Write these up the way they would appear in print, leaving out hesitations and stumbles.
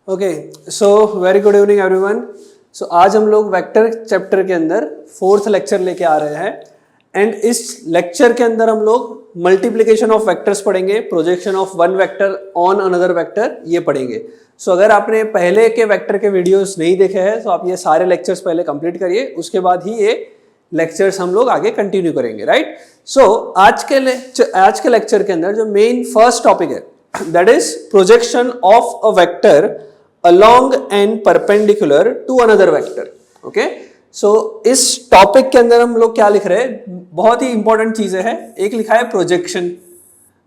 Okay, so very good evening everyone. So आज हम लोग वेक्टर चैप्टर के अंदर 4th लेक्चर लेके आ रहे हैं एंड इस लेक्चर के अंदर हम लोग मल्टीप्लिकेशन ऑफ वेक्टर्स पढ़ेंगे, projection of one vector on another vector ये पढ़ेंगे। सो अगर आपने पहले के वेक्टर के वीडियोस नहीं देखे हैं तो आप ये सारे लेक्चर्स पहले कंप्लीट करिए, उसके बाद ही ये लेक्चर्स हम लोग आगे कंटिन्यू करेंगे, राइट। सो आज के लेक्चर के अंदर जो मेन फर्स्ट टॉपिक है that is projection of a vector along and perpendicular to another vector। okay, so इस टॉपिक के अंदर हम लोग क्या लिख रहे हैं, बहुत ही इंपॉर्टेंट चीजें हैं। एक लिखा है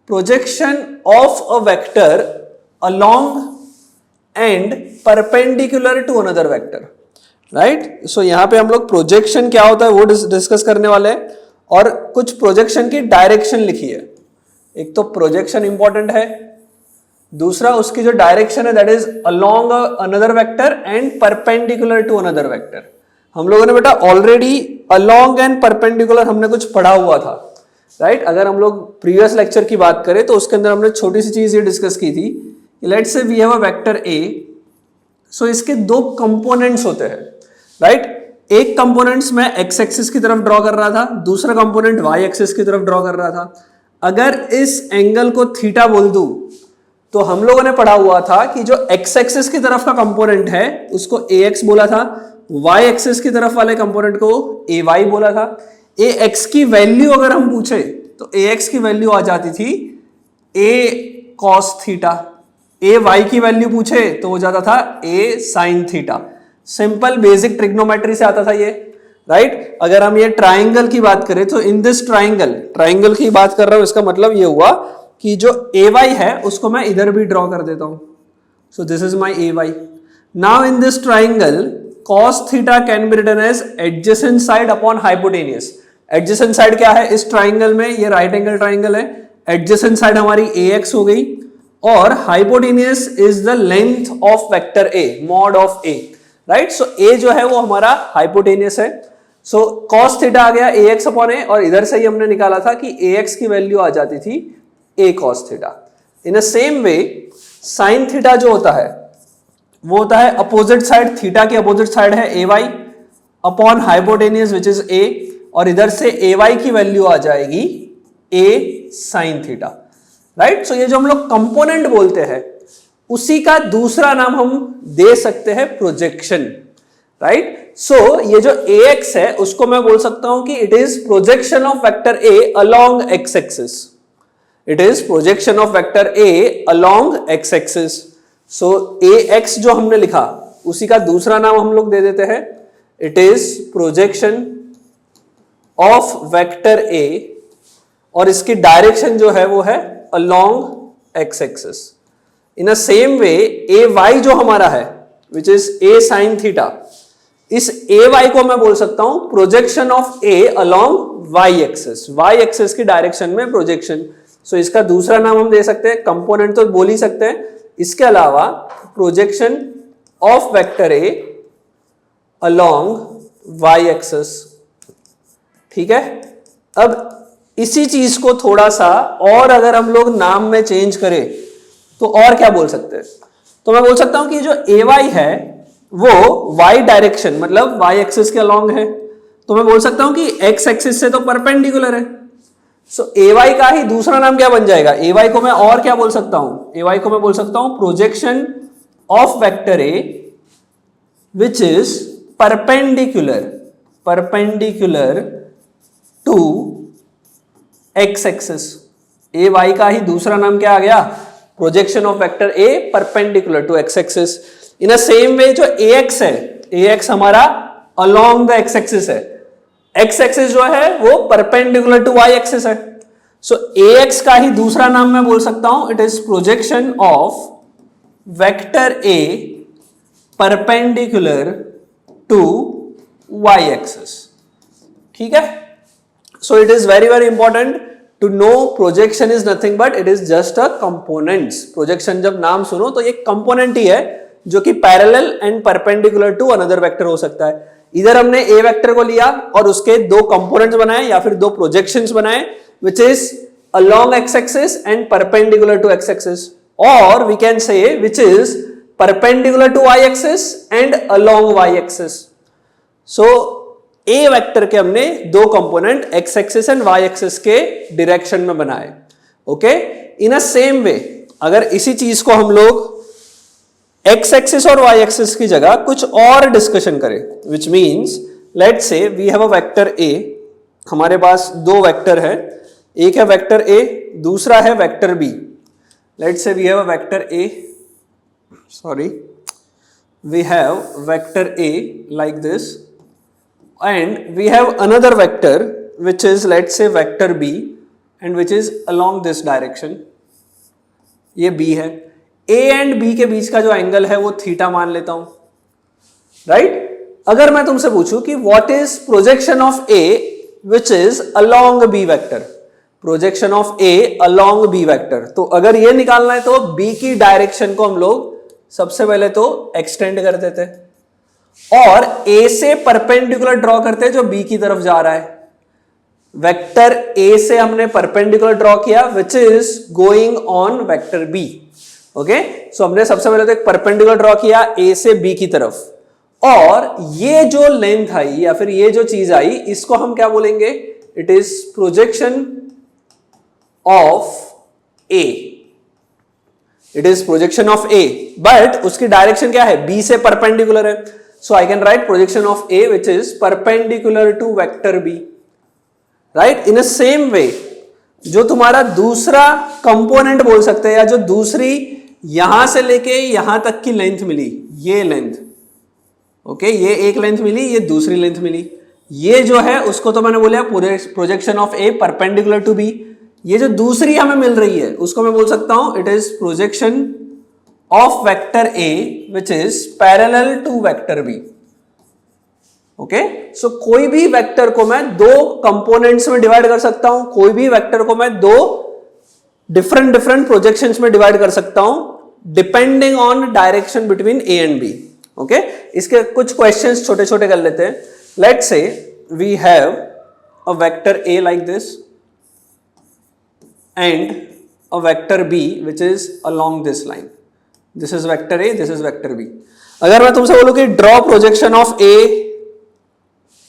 projection of a vector along and perpendicular to another vector, right. So यहां पे हम लोग प्रोजेक्शन क्या होता है वो डिस्कस करने वाले हैं और कुछ प्रोजेक्शन की डायरेक्शन लिखी है। एक तो प्रोजेक्शन इंपॉर्टेंट है, दूसरा उसकी जो डायरेक्शन है that is along another vector and perpendicular to another vector. हम लोगों ने बेटा ऑलरेडी अलोंग एंड परपेंडिकुलर हमने कुछ पढ़ा हुआ था, राइट। अगर हम लोग प्रीवियस लेक्चर की बात करें तो उसके अंदर हमने छोटी सी चीज ये डिस्कस की थी, let's say we have a vector A. So इसके दो कंपोनेंट्स होते हैं, राइट। एक कंपोनेंट्स में एक्स एक्सिस की तरफ ड्रॉ कर रहा था, दूसरा कंपोनेंट वाई एक्सिस की तरफ ड्रॉ कर रहा था। अगर इस एंगल को थीटा बोल दूं तो हम लोगों ने पढ़ा हुआ था कि जो एक्स एक्सिस की तरफ का कंपोनेंट है उसको ए एक्स बोला था, वाई एक्सिस की तरफ वाले कंपोनेंट को ए वाई बोला था। ए एक्स की वैल्यू अगर हम पूछे तो ए एक्स की वैल्यू आ जाती थी A cos theta, A Y की वैल्यू पूछे तो हो जाता था A sine theta. Simple basic trigonometry से आता था ये, राइट। अगर हम ये ट्राइंगल की बात करें तो इन दिस ट्राइंगल की बात कर रहा हूं, इसका मतलब ये हुआ कि जो ए वाई है उसको मैं इधर भी ड्रॉ कर देता हूं। So this is my A Y. Now in this triangle cos theta can be written as adjacent side upon hypotenuse. Adjacent side क्या है इस ट्राइंगल में, ये राइट एंगल ट्राइंगल है। एडजेसेंट साइड हमारी ए एक्स हो गई और hypotenuse is the length of vector A, mod of A, right. So A जो है वो हमारा हाइपोटेनियस है। सो cos थीटा आ गया ए एक्स अपॉन ए और इधर से ही हमने निकाला था कि ए एक्स की वैल्यू आ जाती थी a cos theta. In a same way sine theta जो होता है वो होता है अपोजिट साइड, थीटा की अपोजिट साइड है a y upon hypotenuse which is a, और इधर से ए वाई की वैल्यू आ जाएगी a sine theta, right. So ये जो हम लोग कंपोनेंट बोलते हैं उसी का दूसरा नाम हम दे सकते हैं प्रोजेक्शन, राइट। सो ये जो ए एक्स है उसको मैं बोल सकता हूं कि it is projection of vector A along x axis. It is projection of vector A along x-axis. So AX जो हमने लिखा उसी का दूसरा नाम हम लोग दे देते हैं, It is projection of vector A और इसकी डायरेक्शन जो है वो है along x-axis. In a same way AY जो हमारा है which is A sin theta, इस AY को मैं बोल सकता हूं projection of A along y-axis. Y-axis की डायरेक्शन में प्रोजेक्शन। सो इसका दूसरा नाम हम दे सकते हैं, कंपोनेंट तो बोल ही सकते हैं, इसके अलावा projection of vector A along Y axis, ठीक है। अब इसी चीज को थोड़ा सा और अगर हम लोग नाम में चेंज करें तो और क्या बोल सकते हैं, तो मैं बोल सकता हूं कि जो ए वाई है वो वाई डायरेक्शन मतलब वाई एक्सिस के अलोंग है, तो मैं बोल सकता हूं कि एक्स एक्सिस से तो परपेंडिकुलर है। सो ए वाई का ही दूसरा नाम क्या बन जाएगा, ए वाई को मैं और क्या बोल सकता हूं, ए वाई को मैं बोल सकता हूं projection of vector A which is perpendicular to X axis. A Y का ही दूसरा नाम क्या आ गया, projection of vector A perpendicular to X axis. In a same way जो ए एक्स है, ए एक्स हमारा अलोंग द एक्स एक्सिस है, एक्स एक्सिस जो है वो परपेंडिकुलर टू वाई एक्सिस है। सो ए एक्स का ही दूसरा नाम मैं बोल सकता हूं, it is projection of vector A perpendicular to Y axis, ठीक है। So it is very important to know projection is nothing but it is just a components. Projection जब नाम सुनो तो ये कंपोनेंट ही है जो कि parallel and perpendicular to another vector हो सकता है। इधर हमने ए वेक्टर को लिया और उसके दो कंपोनेंट्स बनाए या फिर दो प्रोजेक्शंस बनाए which is along x axis and perpendicular to x axis, or we can say which is perpendicular to Y axis and along Y axis. So A vector के हमने दो component X axis and Y axis के direction में बनाए। Okay, in a same way अगर इसी चीज को हम लोग एक्स एक्सिस और वाई एक्सिस की जगह कुछ और डिस्कशन करें, which means let's say we have a vector A, हमारे पास दो वेक्टर है, एक है वेक्टर ए, दूसरा है vector B. Let's say we have a vector A, sorry, we have vector A like this and we have another vector which is let's say vector b and which is along this direction, ये b है। a and b के बीच का जो angle है वो theta मान लेता हूं, राइट। अगर मैं तुमसे पूछूं कि what is projection of a which is along b vector, projection of a along b vector, तो अगर ये निकालना है तो b की डायरेक्शन को हम लोग सबसे पहले तो एक्सटेंड कर देते और a से परपेंडिकुलर ड्रॉ करते जो b की तरफ जा रहा है। वेक्टर a से हमने परपेंडिकुलर ड्रॉ किया which is going on vector b। Okay, so हमने सबसे पहले तो एक परपेंडिकुलर ड्रॉ किया a से b की तरफ, और ये जो लेंथ आई या फिर ये जो चीज आई इसको हम क्या बोलेंगे, it is projection of a, it is projection of a, but उसकी डायरेक्शन क्या है, b से परपेंडिकुलर है। So I can write projection of a which is perpendicular to vector b, right. In a same way जो तुम्हारा दूसरा component बोल सकते हैं या जो दूसरी यहां से लेके यहां तक की लेंथ मिली, ये लेंथ, ओके, ये एक लेंथ मिली, ये दूसरी लेंथ मिली, ये जो है उसको तो मैंने बोला projection of A perpendicular to B. ये जो दूसरी हमें मिल रही है उसको मैं बोल सकता हूं it is projection of vector A which is parallel to vector B. Okay, so कोई भी वेक्टर को मैं दो कंपोनेंट्स में डिवाइड कर सकता हूं, कोई भी वेक्टर को मैं दो डिफरेंट प्रोजेक्शंस में डिवाइड कर सकता हूं depending on direction between A and B. Okay, इसके कुछ क्वेश्चंस छोटे छोटे कर लेते हैं। Let's say we have a vector A like this and a vector B which is along this line, this is vector A, this is vector B. अगर मैं तुमसे बोलूं कि draw projection of A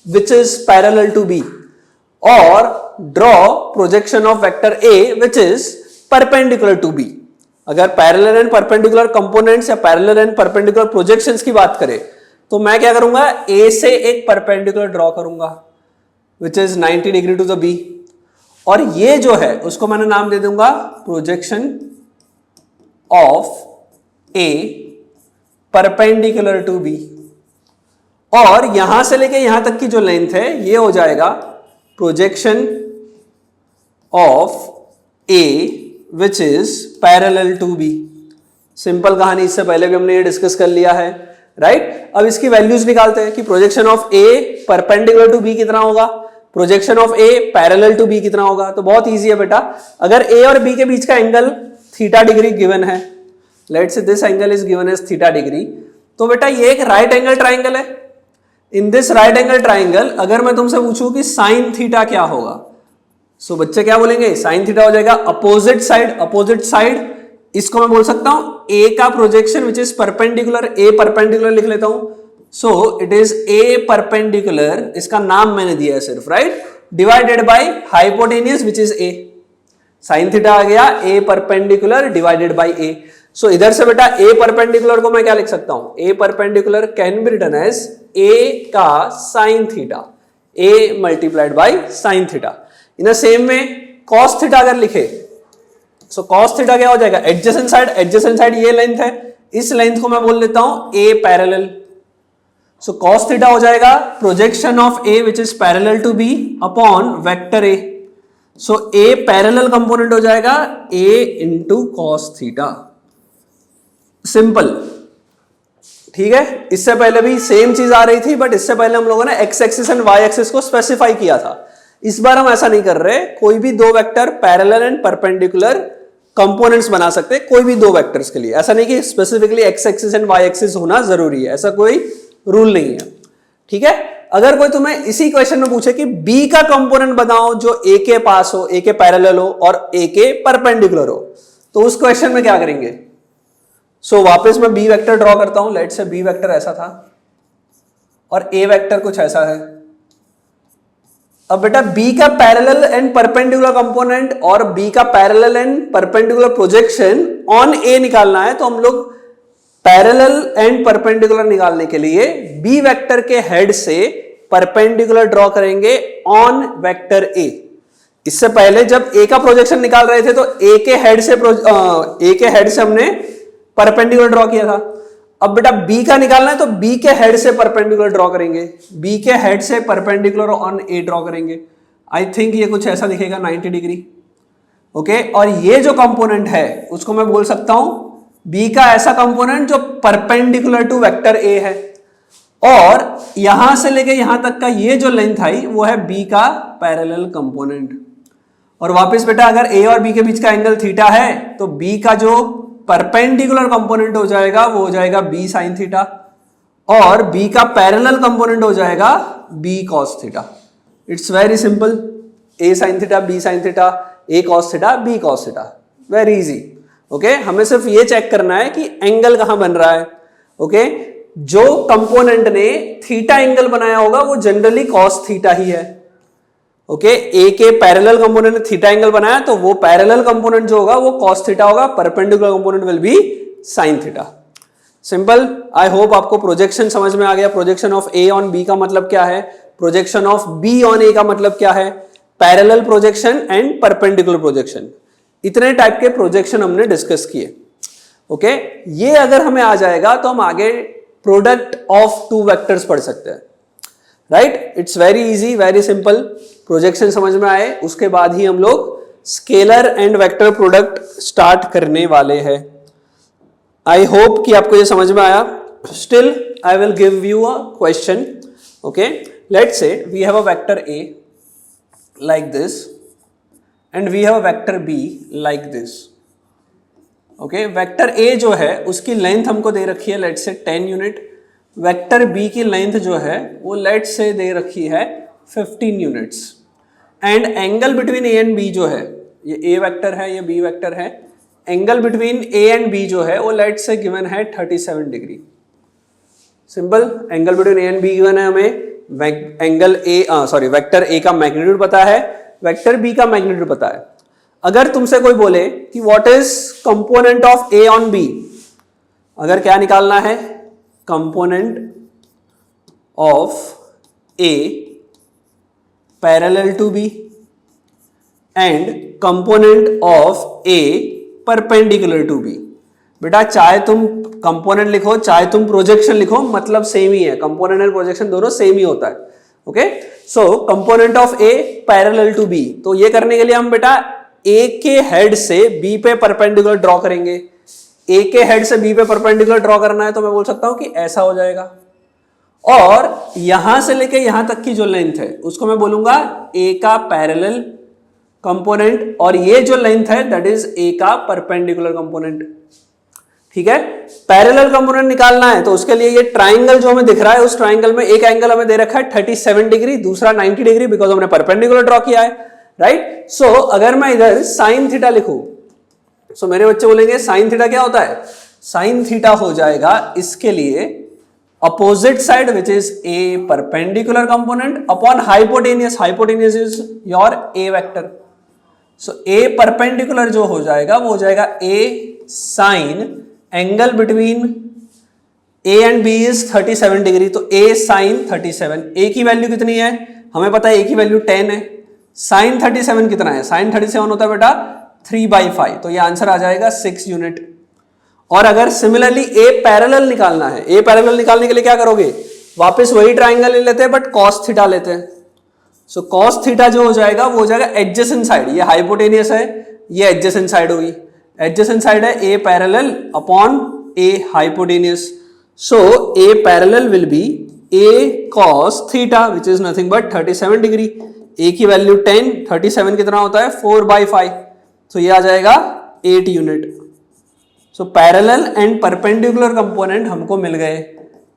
which is parallel to B or draw projection of vector A which is perpendicular to B, अगर parallel and perpendicular components या parallel and perpendicular projections की बात करें तो मैं क्या करूंगा, A से एक perpendicular draw करूंगा which is 90 degree to the B, और ये जो है उसको मैंने नाम दे दूंगा projection of A perpendicular to B, और यहां से लेके यहां तक की जो लेंथ है ये हो जाएगा projection of A which is parallel to B. Simple कहानी, इससे पहले भी हमने ये डिस्कस कर लिया है, राइट। अब इसकी वैल्यूज निकालते हैं कि projection of A perpendicular to B कितना होगा, projection of A parallel to B कितना होगा। तो बहुत ईजी है बेटा, अगर ए और बी के बीच का एंगल थीटा डिग्री गिवन है, let's say this angle is given as theta degree, तो बेटा ये एक राइट एंगल ट्राइंगल है। In this right angle triangle अगर मैं तुमसे पूछूं कि साइन थीटा क्या होगा, सो बच्चे क्या बोलेंगे, साइन थीटा हो जाएगा अपोजिट साइड। अपोजिट साइड इसको मैं बोल सकता हूं ए का projection which is perpendicular, a perpendicular लिख लेता हूं। So it is a perpendicular, इसका नाम मैंने दिया है सिर्फ, right, divided by hypotenuse which is a. Sine theta आ गया a perpendicular divided by a. So इधर से बेटा ए परपेंडिकुलर को मैं क्या लिख सकता हूं, a perpendicular can be written as a का sine theta, a multiplied by sine theta. In the same way cos theta अगर लिखे, सो कॉस थीटा क्या हो जाएगा, एडजेसेंट साइड, एडजेसेंट साइड ये लेंथ है, इस लेंथ को मैं बोल लेता हूं a parallel. So cos theta हो जाएगा projection of A which is parallel to b upon vector A. So a parallel component हो जाएगा ए इंटू कॉस थीटा। सिंपल, ठीक है। इससे पहले भी सेम चीज आ रही थी, बट इससे पहले हम लोगों ने X axis and Y axis को स्पेसिफाई किया था। इस बार हम ऐसा नहीं कर रहे, कोई भी दो vector parallel and perpendicular components बना सकते हैं कोई भी दो वेक्टर्स के लिए। ऐसा नहीं कि specifically X axis and Y axis होना जरूरी है, ऐसा कोई रूल नहीं है, ठीक है। अगर कोई तुम्हें इसी क्वेश्चन में पूछे कि बी का कंपोनेंट बनाओ जो ए के पास हो, ए के पैरेलल हो और ए के परपेंडिकुलर हो, तो उस क्वेश्चन में क्या करेंगे, सो वापस मैं बी वेक्टर ड्रॉ करता हूं। लेट से बी वेक्टर ऐसा था और ए वेक्टर कुछ ऐसा है। अब बेटा बी का पैरेलल एंड परपेंडिकुलर कंपोनेंट और बी का parallel and perpendicular projection on a निकालना है। तो हम लोग पैरेलल एंड परपेंडिकुलर निकालने के लिए बी वेक्टर के हेड से परपेंडिकुलर ड्रॉ करेंगे ऑन वेक्टर ए। इससे पहले जब ए का प्रोजेक्शन निकाल रहे थे तो ए के हेड से हमने परपेंडिकुलर ड्रॉ किया था। अब बेटा बी का निकालना है तो बी के हेड से परपेंडिकुलर ड्रॉ करेंगे, बी के हेड से परपेंडिकुलर ऑन ए ड्रॉ करेंगे। आई थिंक ये कुछ ऐसा दिखेगा 90 डिग्री। ओके, और ये जो कंपोनेंट है उसको मैं बोल सकता हूं बी का ऐसा कंपोनेंट जो परपेंडिकुलर टू वेक्टर ए है, और यहां से लेके यहां तक का ये जो लेंथ आई वो है बी का पैरेलल कंपोनेंट। और वापस बेटा अगर ए और बी के बीच का एंगल थीटा है तो बी का जो परपेंडिकुलर कंपोनेंट हो जाएगा वो हो जाएगा बी साइन थीटा, और बी का पैरेलल कंपोनेंट हो जाएगा B cos theta. It's very simple, A sine theta B sine theta, A cos theta B cos theta, very easy. Okay, हमें सिर्फ ये चेक करना है कि एंगल कहां बन रहा है। ओके, जो कंपोनेंट ने थीटा एंगल बनाया होगा वो जनरली कॉस थीटा ही है। ओके, ए के पैरेलल कंपोनेंट ने थीटा एंगल बनाया तो वो पैरेलल कंपोनेंट जो होगा वो cos थीटा होगा, perpendicular component will be sin theta. Simple. I hope आपको प्रोजेक्शन समझ में आ गया। Projection of A on B का मतलब क्या है, projection of B on A का मतलब क्या है, parallel projection and perpendicular projection, इतने टाइप के प्रोजेक्शन हमने डिस्कस किए। ओके, ये अगर हमें आ जाएगा तो हम आगे प्रोडक्ट ऑफ टू वेक्टर्स पढ़ सकते हैं। Right, it's very easy, very simple. Projection समझ में आए उसके बाद ही हम लोग scalar and vector product start करने वाले हैं। आई होप कि आपको ये समझ में आया। Still I will give you a question. Okay, let's say we have a vector A like this and we have a vector B like this. Okay, vector A जो है उसकी लेंथ हमको दे रखी है let's say 10 unit, vector B की length जो है वो लेट्स से दे रखी है 15 units, and angle between A and B जो है, ये ए वेक्टर है ये बी वेक्टर है, angle between A and B जो है वो लेट्स से गिवन है 37 degree. Simple, angle between A and B given है हमें, एंगल ए वेक्टर ए का मैग्नीट्यूड पता है, वेक्टर बी का मैग्नीट्यूड पता है। अगर तुमसे कोई बोले कि what is component of A on B, अगर क्या निकालना है, component of A parallel to B and component of A perpendicular to B. बेटा चाहे तुम कंपोनेंट लिखो चाहे तुम प्रोजेक्शन लिखो, मतलब सेम ही है, कंपोनेंट एंड प्रोजेक्शन दोनों सेम ही होता है। Okay, so component of A parallel to B, तो ये करने के लिए हम बेटा ए के हेड से बी पे परपेंडिकुलर ड्रॉ करेंगे। ए के हेड से बी पे परपेंडिकुलर ड्रॉ करना है तो मैं बोल सकता हूं कि ऐसा हो जाएगा, और यहां से लेके यहां तक की जो लेंथ है उसको मैं बोलूंगा ए का पैरेलल कंपोनेंट, और ये जो लेंथ है दैट इज ए का परपेंडिकुलर कंपोनेंट। ठीक है, पैरेलल कंपोनेंट निकालना है तो उसके लिए ये ट्राइंगल जो हमें दिख रहा है उस ट्राइंगल में एक एंगल हमें दे रखा है 37 डिग्री, दूसरा 90 डिग्री, बिकॉज हमने परपेंडिकुलर ड्रॉ किया है। राइट, सो अगर मैं इधर साइन थीटा लिखूं, सो मेरे बच्चे बोलेंगे साइन थीटा क्या होता है, साइन थीटा हो जाएगा इसके लिए opposite side which is a perpendicular component upon hypotenuse, hypotenuse is your a vector. So a perpendicular जो हो जाएगा वो हो जाएगा a sine, angle between A and B is 37 degree, तो ए साइन 37। ए की वैल्यू कितनी है हमें पता है, ए की वैल्यू 10 है, साइन 37 कितना है, साइन 37 होता है बेटा 3/5, तो ये आंसर आ जाएगा 6 यूनिट। और अगर सिमिलरली ए पैरेलल निकालना है, ए पैरेलल निकालने के लिए क्या करोगे, वापस वही ट्राइंगल ले लेते हैं बट कॉस थीटा लेते हैं। सो कॉस थीटा जो हो जाएगा वो हो जाएगा एडजेसेंट साइड, ये हाइपोटेनियस है ये एडजेसेंट साइड होगी, एडजेसेंट साइड है a parallel upon a hypotenuse. So a parallel will be a cos theta which is nothing but 37 degree. A की वैल्यू 10, 37 कितना होता है 4/5, तो ये आ जाएगा 8 unit. So parallel and perpendicular component हमको मिल गए।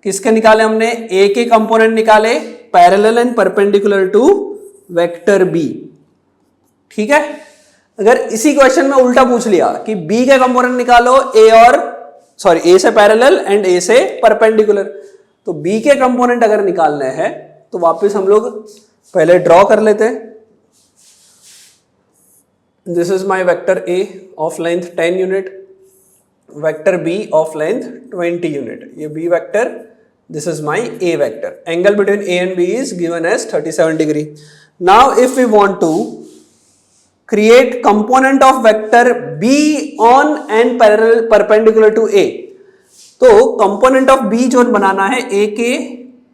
किसके निकाले हमने, ए के कंपोनेंट निकाले parallel and perpendicular to vector B. ठीक है, अगर इसी क्वेश्चन में उल्टा पूछ लिया कि बी के कंपोनेंट निकालो ए और सॉरी ए से पैरेलल एंड ए से परपेंडिकुलर। तो बी के कंपोनेंट अगर निकालने हैं तो वापस हम लोग पहले ड्रॉ कर लेते हैं। This is my vector a of length 10 unit, vector b of length 20 unit, ये B vector, this is my a vector. Angle between A and B is given as 37 degree. Now if we want to create component of vector b on and perpendicular to a, तो component of b जो बनाना है a के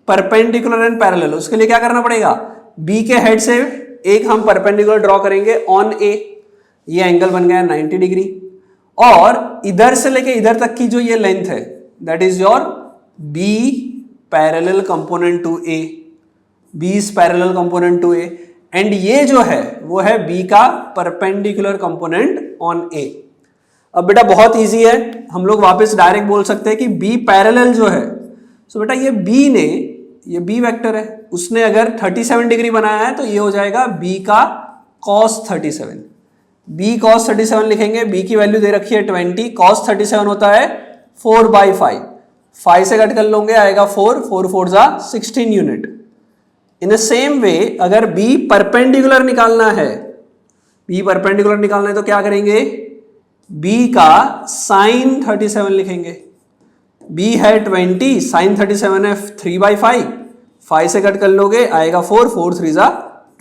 perpendicular and parallel, उसके लिए क्या करना पड़ेगा, b के हेड से एक हम perpendicular ड्रॉ करेंगे on a, ये एंगल बन गया 90 डिग्री, और इधर से लेके इधर तक की जो ये लेंथ है that is your b parallel component to a, b is parallel component to a, and ये जो है वो है B का परपेंडिकुलर कंपोनेंट ऑन A। अब बेटा बहुत इजी है, हम लोग वापस डायरेक्ट बोल सकते हैं कि B पैरेलल जो है, सो बेटा ये B ने, ये B वेक्टर है, उसने अगर 37 डिग्री बनाया है तो ये हो जाएगा B का cos 37। B cos 37 लिखेंगे, B की वैल्यू दे रखी है 20, cos 37 होता है 4/5, 5 से कट कर लोगे आएगा 4, 4 4 जा 16 unit. In the same way अगर B परपेंडिकुलर निकालना है, B परपेंडिकुलर निकालना है तो क्या करेंगे, B का sin 37 लिखेंगे, B है 20, sin 37 है 3/5, 5 से कट कर लोगे आएगा 4, 4 3 जा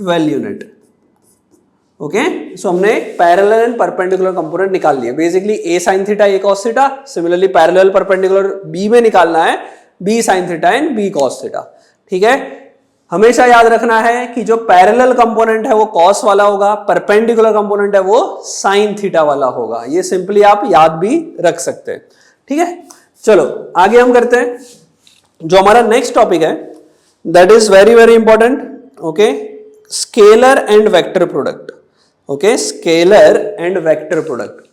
12 यूनिट। ओके, सो हमने पैरेलल एंड परपेंडिकुलर कंपोनेंट निकाल लिया। Basically A sin theta A cos theta, similarly parallel perpendicular B में निकालना है B sin theta and B cos theta. ठीक है, हमेशा याद रखना है कि जो पैरेलल कंपोनेंट है वो कॉस वाला होगा, परपेंडिकुलर कंपोनेंट है वो साइन थीटा वाला होगा। ये सिंपली आप याद भी रख सकते हैं। ठीक है, चलो आगे हम करते हैं। जो हमारा नेक्स्ट टॉपिक है that is very very important. Okay, scalar and vector product. Okay, scalar and vector product.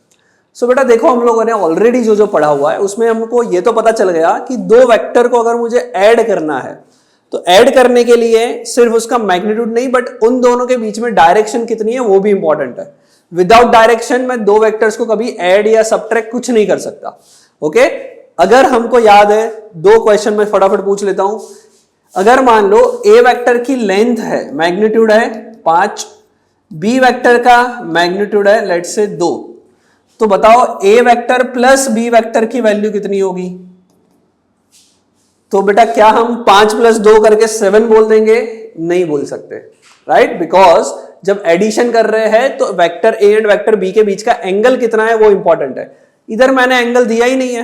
So बेटा देखो, हम लोगों ने ऑलरेडी जो पढ़ा हुआ है उसमें हमको ये तो पता चल गया कि दो वेक्टर को अगर मुझे ऐड करना है तो ऐड करने के लिए सिर्फ उसका मैग्नीट्यूड नहीं बट उन दोनों के बीच में डायरेक्शन कितनी है वो भी इंपॉर्टेंट है। विदाउट डायरेक्शन मैं दो वेक्टर्स को कभी ऐड या सबट्रैक्ट कुछ नहीं कर सकता। ओके, अगर हमको याद है, दो क्वेश्चन में फटाफट पूछ लेता हूं। अगर मान लो ए वेक्टर की लेंथ है, मैग्नीट्यूड है 5, बी वेक्टर का मैग्नीट्यूड है लेट्स से 2, तो बताओ ए वेक्टर प्लस बी वेक्टर की वैल्यू कितनी होगी। तो बेटा क्या हम 5 + 2 करके 7 बोल देंगे? नहीं बोल सकते, राइट, बिकॉज जब एडिशन कर रहे हैं तो vector A and vector B के बीच का एंगल कितना है वो इंपॉर्टेंट है। इधर मैंने एंगल दिया ही नहीं है,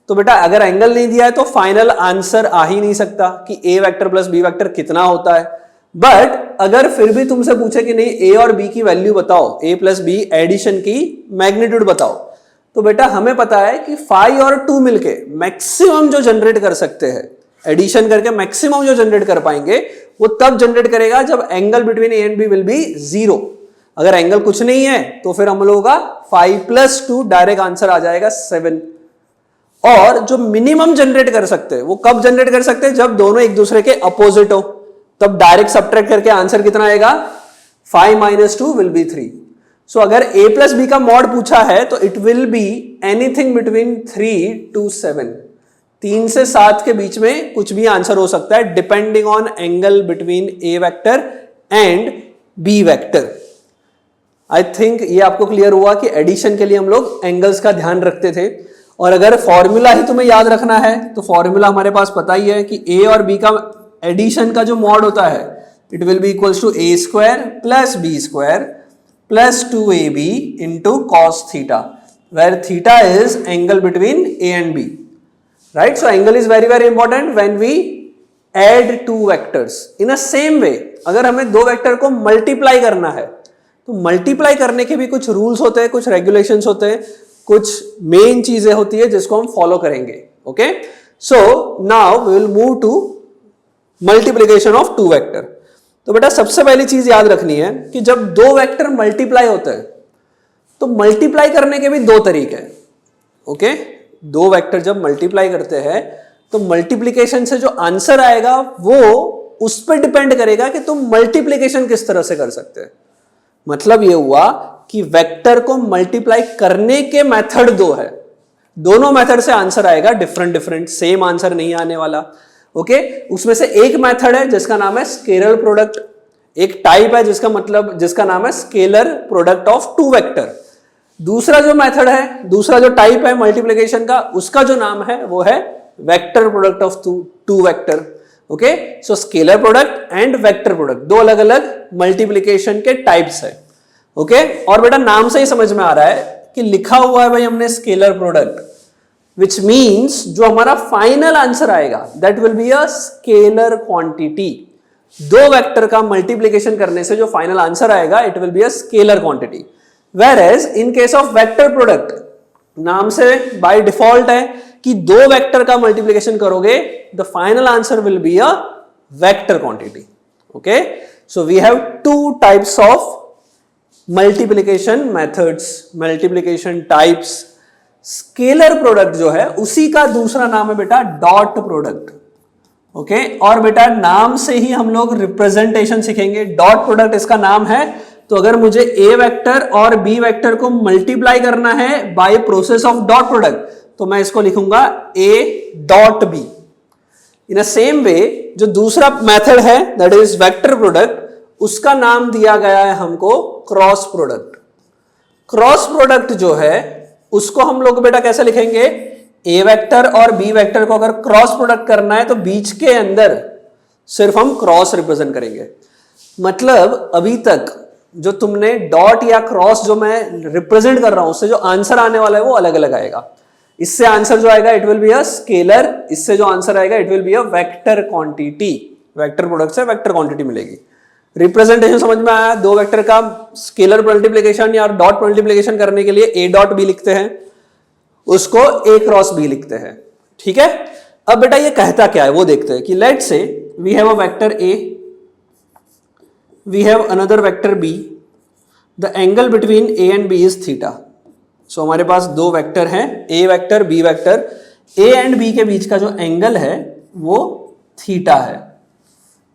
तो बेटा अगर एंगल नहीं दिया है तो फाइनल आंसर आ ही नहीं सकता कि ए वेक्टर प्लस बी वेक्टर कितना होता है। बट अगर फिर भी तुमसे पूछे कि नहीं ए और बी की वैल्यू बताओ, ए प्लस बी एडिशन की मैग्नीट्यूड बताओ, तो बेटा हमें पता है कि 5 और 2 मिलके मैक्सिमम जो जनरेट कर सकते हैं, एडिशन करके मैक्सिमम जो जनरेट कर पाएंगे वो तब जनरेट करेगा जब angle between A and B will be 0। अगर एंगल कुछ नहीं है तो फिर हम लोगों का 5 + 2 डायरेक्ट आंसर आ जाएगा 7। और जो मिनिमम जनरेट कर सकते हैं वो कब जनरेट कर सकते हैं, जब दोनों एक दूसरे के अपोजिट हो, तब डायरेक्ट सब्ट्रैक्ट करके आंसर कितना आएगा, 5 - 2 विल बी 3। सो अगर a + b का मॉड पूछा है तो it will be anything between 3 to 7, 3 से 7 के बीच में कुछ भी आंसर हो सकता है depending on angle between a vector and b vector. I think ये आपको क्लियर हुआ कि एडिशन के लिए हम लोग एंगल्स का ध्यान रखते थे। और अगर फॉर्मूला ही तुम्हें याद रखना है तो फॉर्मूला हमारे पास पता ही है कि a और b का एडिशन का जो मॉड होता है it will be equals to a² + b² + 2ab into cos theta, where theta is angle between a and b, right? So angle is very very important when we add two vectors. In a same way, अगर हमें दो vector को multiply करना है तो multiply करने के भी कुछ रूल्स होते हैं, कुछ रेगुलेशंस होते हैं, कुछ मेन चीजें होती है जिसको हम फॉलो करेंगे। Okay, so now we will move to multiplication of two vector. तो बेटा सबसे पहली चीज याद रखनी है कि जब दो वेक्टर मल्टीप्लाई होते हैं तो मल्टीप्लाई करने के भी दो तरीके हैं। ओके, दो वेक्टर जब मल्टीप्लाई करते हैं तो मल्टीप्लीकेशन से जो आंसर आएगा वो उस पर डिपेंड करेगा कि तुम मल्टीप्लीकेशन किस तरह से कर सकते हैं। मतलब ये हुआ कि वेक्टर को मल्टीप्लाई करने के मेथड दो है, दोनों मेथड से आंसर आएगा डिफरेंट डिफरेंट, सेम आंसर नहीं आने वाला। ओके, उसमें से एक मेथड है जिसका नाम है स्केलर प्रोडक्ट, एक टाइप है जिसका नाम है scalar product of two vector. दूसरा जो मेथड है, दूसरा जो टाइप है मल्टीप्लिकेशन का, उसका जो नाम है वो है vector product of two vector. Okay, so scalar product and vector product दो अलग अलग मल्टीप्लिकेशन के टाइप्स है। ओके, और बेटा नाम से ही समझ में आ रहा है कि लिखा हुआ है भाई हमने स्केलर प्रोडक्ट, विच मीन्स जो हमारा फाइनल आंसर आएगा that will be a scalar quantity. दो वेक्टर का मल्टीप्लिकेशन करने से जो फाइनल आंसर आएगा it will be a scalar quantity. Whereas in case of vector product, नाम से by default है कि दो वेक्टर का मल्टीप्लिकेशन करोगे the final answer will be a vector quantity. Okay, so we have two types of multiplication methods, multiplication types. Scalar product जो है उसी का दूसरा नाम है बेटा डॉट प्रोडक्ट। ओके, और बेटा नाम से ही हम लोग रिप्रेजेंटेशन सीखेंगे। डॉट प्रोडक्ट इसका नाम है, तो अगर मुझे ए वेक्टर और बी वेक्टर को मल्टीप्लाई करना है by process of dot product तो मैं इसको लिखूंगा A dot B. In a same way जो दूसरा मेथड है दैट इज वेक्टर प्रोडक्ट, उसका नाम दिया गया है हमको क्रॉस प्रोडक्ट। क्रॉस प्रोडक्ट जो है उसको हम लोग बेटा कैसे लिखेंगे, ए वेक्टर और बी वेक्टर को अगर क्रॉस प्रोडक्ट करना है तो बीच के अंदर सिर्फ हम क्रॉस रिप्रेजेंट करेंगे। मतलब अभी तक जो तुमने डॉट या क्रॉस जो मैं रिप्रेजेंट कर रहा हूं उससे जो आंसर आने वाला है वो अलग अलग आएगा। इससे आंसर जो आएगा it will be a scalar, इससे जो आंसर आएगा it will be a vector quantity. Vector product से वेक्टर क्वांटिटी मिलेगी। रिप्रेजेंटेशन समझ में आया। दो वेक्टर का स्केलर मल्टीप्लिकेशन या डॉट मल्टीप्लिकेशन करने के लिए ए डॉट बी लिखते हैं, उसको ए क्रॉस बी लिखते हैं। ठीक है, अब बेटा ये कहता क्या है वो देखते हैं कि let's say we have a vector A, we have another vector b, the angle between a and b is theta. So हमारे पास दो वेक्टर हैं a vector b vector, a and b के बीच का जो एंगल है वो थीटा है।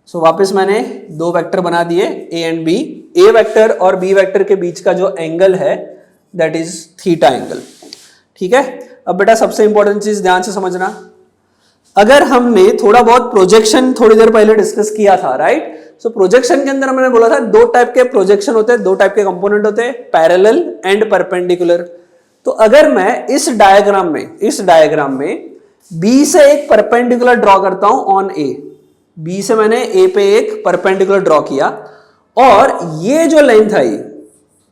सो वापस मैंने दो वेक्टर बना दिए a and b, a vector और b वेक्टर के बीच का जो एंगल है दैट इज थीटा एंगल। ठीक है, अब बेटा सबसे इंपॉर्टेंट चीज ध्यान से समझना, अगर हमने थोड़ा बहुत प्रोजेक्शन थोड़ी देर पहले डिस्कस किया था, राइट? सो प्रोजेक्शन के अंदर मैंने बोला था दो टाइप के प्रोजेक्शन होते हैं, दो टाइप के कंपोनेंट होते हैं, पैरेलल एंड परपेंडिकुलर। तो अगर मैं इस डायग्राम में बी से एक परपेंडिकुलर ड्रॉ करता हूं ऑन ए, बी से मैंने ए पे एक परपेंडिकुलर ड्रॉ किया और ये जो लेंथ आई,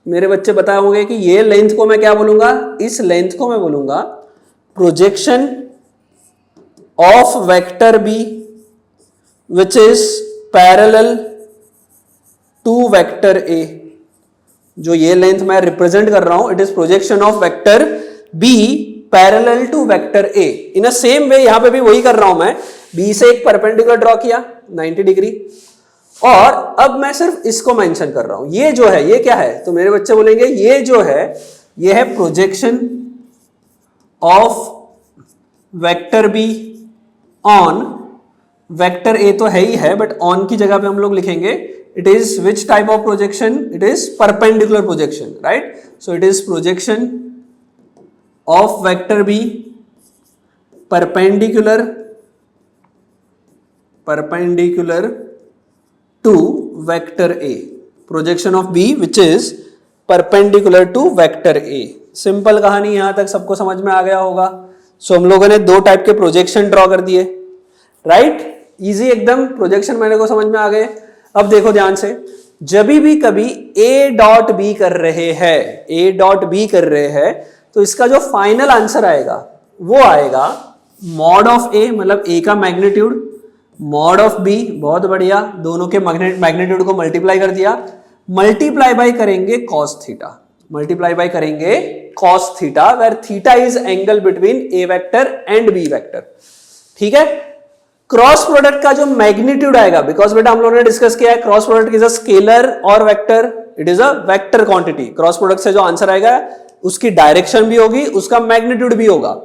मेरे बच्चे बताए होंगे कि ये लेंथ को मैं क्या बोलूंगा, इस लेंथ को मैं बोलूंगा projection of vector B which is parallel to vector A. जो ये लेंथ मैं रिप्रेजेंट कर रहा हूं it is projection of vector B parallel to vector A. In a same way यहां पे भी वही कर रहा हूं, मैं बी से एक परपेंडिकुलर ड्रॉ किया 90 डिग्री और अब मैं सिर्फ इसको मेंशन कर रहा हूं। ये जो है ये क्या है, तो मेरे बच्चे बोलेंगे ये जो है ये है projection of vector be on vector A. तो है ही है बट ऑन की जगह पे हम लोग लिखेंगे it is which type of projection, it is perpendicular projection, right? So it is projection of vector B perpendicular to vector A, projection of B which is perpendicular to vector A. Simple कहानी, यहां तक सबको समझ में आ गया होगा। सो हम लोगों ने दो टाइप के प्रोजेक्शन ड्रॉ कर दिए, राइट? इजी एकदम, प्रोजेक्शन मेरे को समझ में आ गए। अब देखो ध्यान से, जब भी कभी ए डॉट बी कर रहे हैं तो इसका जो फाइनल आंसर आएगा वो आएगा मॉड ऑफ ए, मतलब ए का मैग्नीट्यूड, मॉड ऑफ बी, बहुत बढ़िया, दोनों के मैग्नीट्यूड को मल्टीप्लाई कर दिया, मल्टीप्लाई बाय करेंगे cos theta, where theta is angle between A vector and B vector. ठीक है, क्रॉस प्रोडक्ट का जो मैग्नीट्यूड आएगा, बिकॉज बेटा हम लोगों ने डिस्कस किया है cross product is a scalar और vector, it is a vector quantity. Cross product से जो आंसर आएगा उसकी डायरेक्शन भी होगी, उसका मैग्नीट्यूड भी होगा,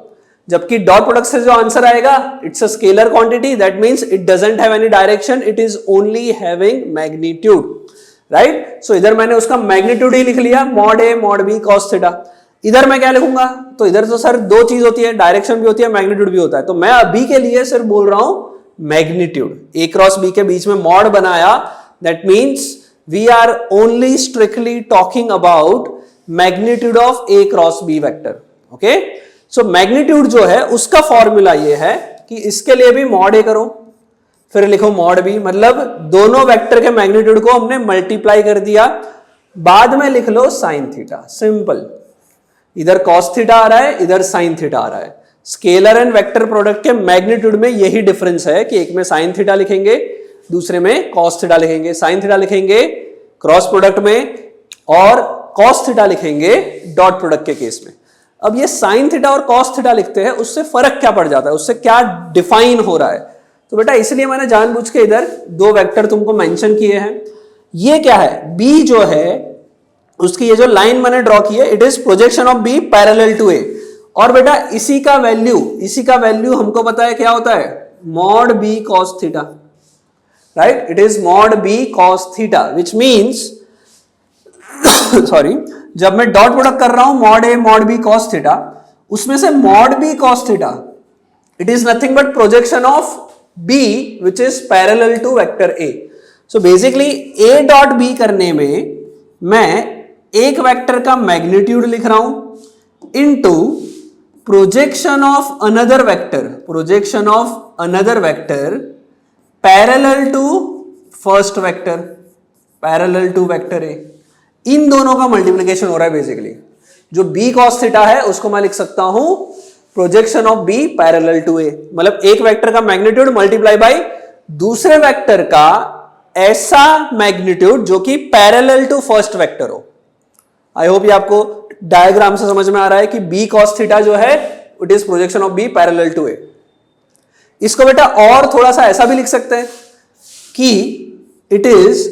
जबकि डॉट प्रोडक्ट से जो आंसर आएगा it's a scalar quantity, that means it doesn't have any direction, it is only having magnitude, right? So इधर मैंने उसका मैग्नीट्यूड ही लिख लिया, मॉड ए मॉड बी कॉस थीटा। इधर मैं क्या लिखूंगा, तो इधर तो सर दो चीज होती है, डायरेक्शन भी होती है, मैग्नीट्यूड भी होता है, तो मैं अभी के लिए सिर्फ बोल रहा हूं मैग्नीट्यूड। ए क्रॉस बी के बीच में मॉड बनाया, that means we are only strictly talking about magnitude of A cross B vector. Okay, so magnitude जो है उसका फॉर्मूला ये है कि इसके लिए भी मॉड ए करो, फिर लिखो मॉड बी, मतलब दोनों वेक्टर के मैग्नीट्यूड को हमने मल्टीप्लाई कर दिया, बाद में लिख लो साइन थीटा। सिंपल, इधर कॉस थीटा आ रहा है, इधर साइन थीटा आ रहा है। स्केलर एंड वेक्टर प्रोडक्ट के मैग्नीट्यूड में यही डिफरेंस है कि एक में साइन थीटा लिखेंगे, दूसरे में कॉस थीटा लिखेंगे। साइन थीटा लिखेंगे क्रॉस प्रोडक्ट में और कॉस थीटा लिखेंगे डॉट प्रोडक्ट के केस में। अब ये साइन थीटा और कॉस थीटा लिखते हैं, उससे फर्क क्या पड़ जाता है, उससे क्या डिफाइन हो रहा है? तो बेटा इसलिए मैंने जानबूझ के इधर दो वेक्टर तुमको मेंशन किए हैं। ये क्या है, बी जो है उसकी ये जो लाइन मैंने ड्रॉ की है, it is projection of b parallel to a. और बेटा इसी का वैल्यू हमको पता है क्या होता है, mod B cos theta, right? It is mod B cos theta, which means sorry, जब मैं डॉट प्रोडक्ट कर रहा हूं मॉड ए मॉड बी कॉस थीटा, उसमें से mod B cos theta it is nothing but projection of B which is parallel to vector A. So basically A dot B करने में मैं एक वेक्टर का मैग्नीट्यूड लिख रहा हूं into projection of another vector parallel to first vector, parallel to vector ए। इन दोनों का मल्टीप्लिकेशन हो रहा है। बेसिकली जो बी कॉस थीटा है उसको मैं लिख सकता हूं projection of b parallel to a, मतलब एक वेक्टर का मैग्नीट्यूड मल्टीप्लाई बाय दूसरे वेक्टर का ऐसा मैग्नीट्यूड जो कि पैरेलल टू फर्स्ट वेक्टर हो। आई होप ये आपको डायग्राम से समझ में आ रहा है कि बी कॉस थीटा जो है it is projection of b parallel to a. इसको बेटा और थोड़ा सा ऐसा भी लिख सकते हैं कि it is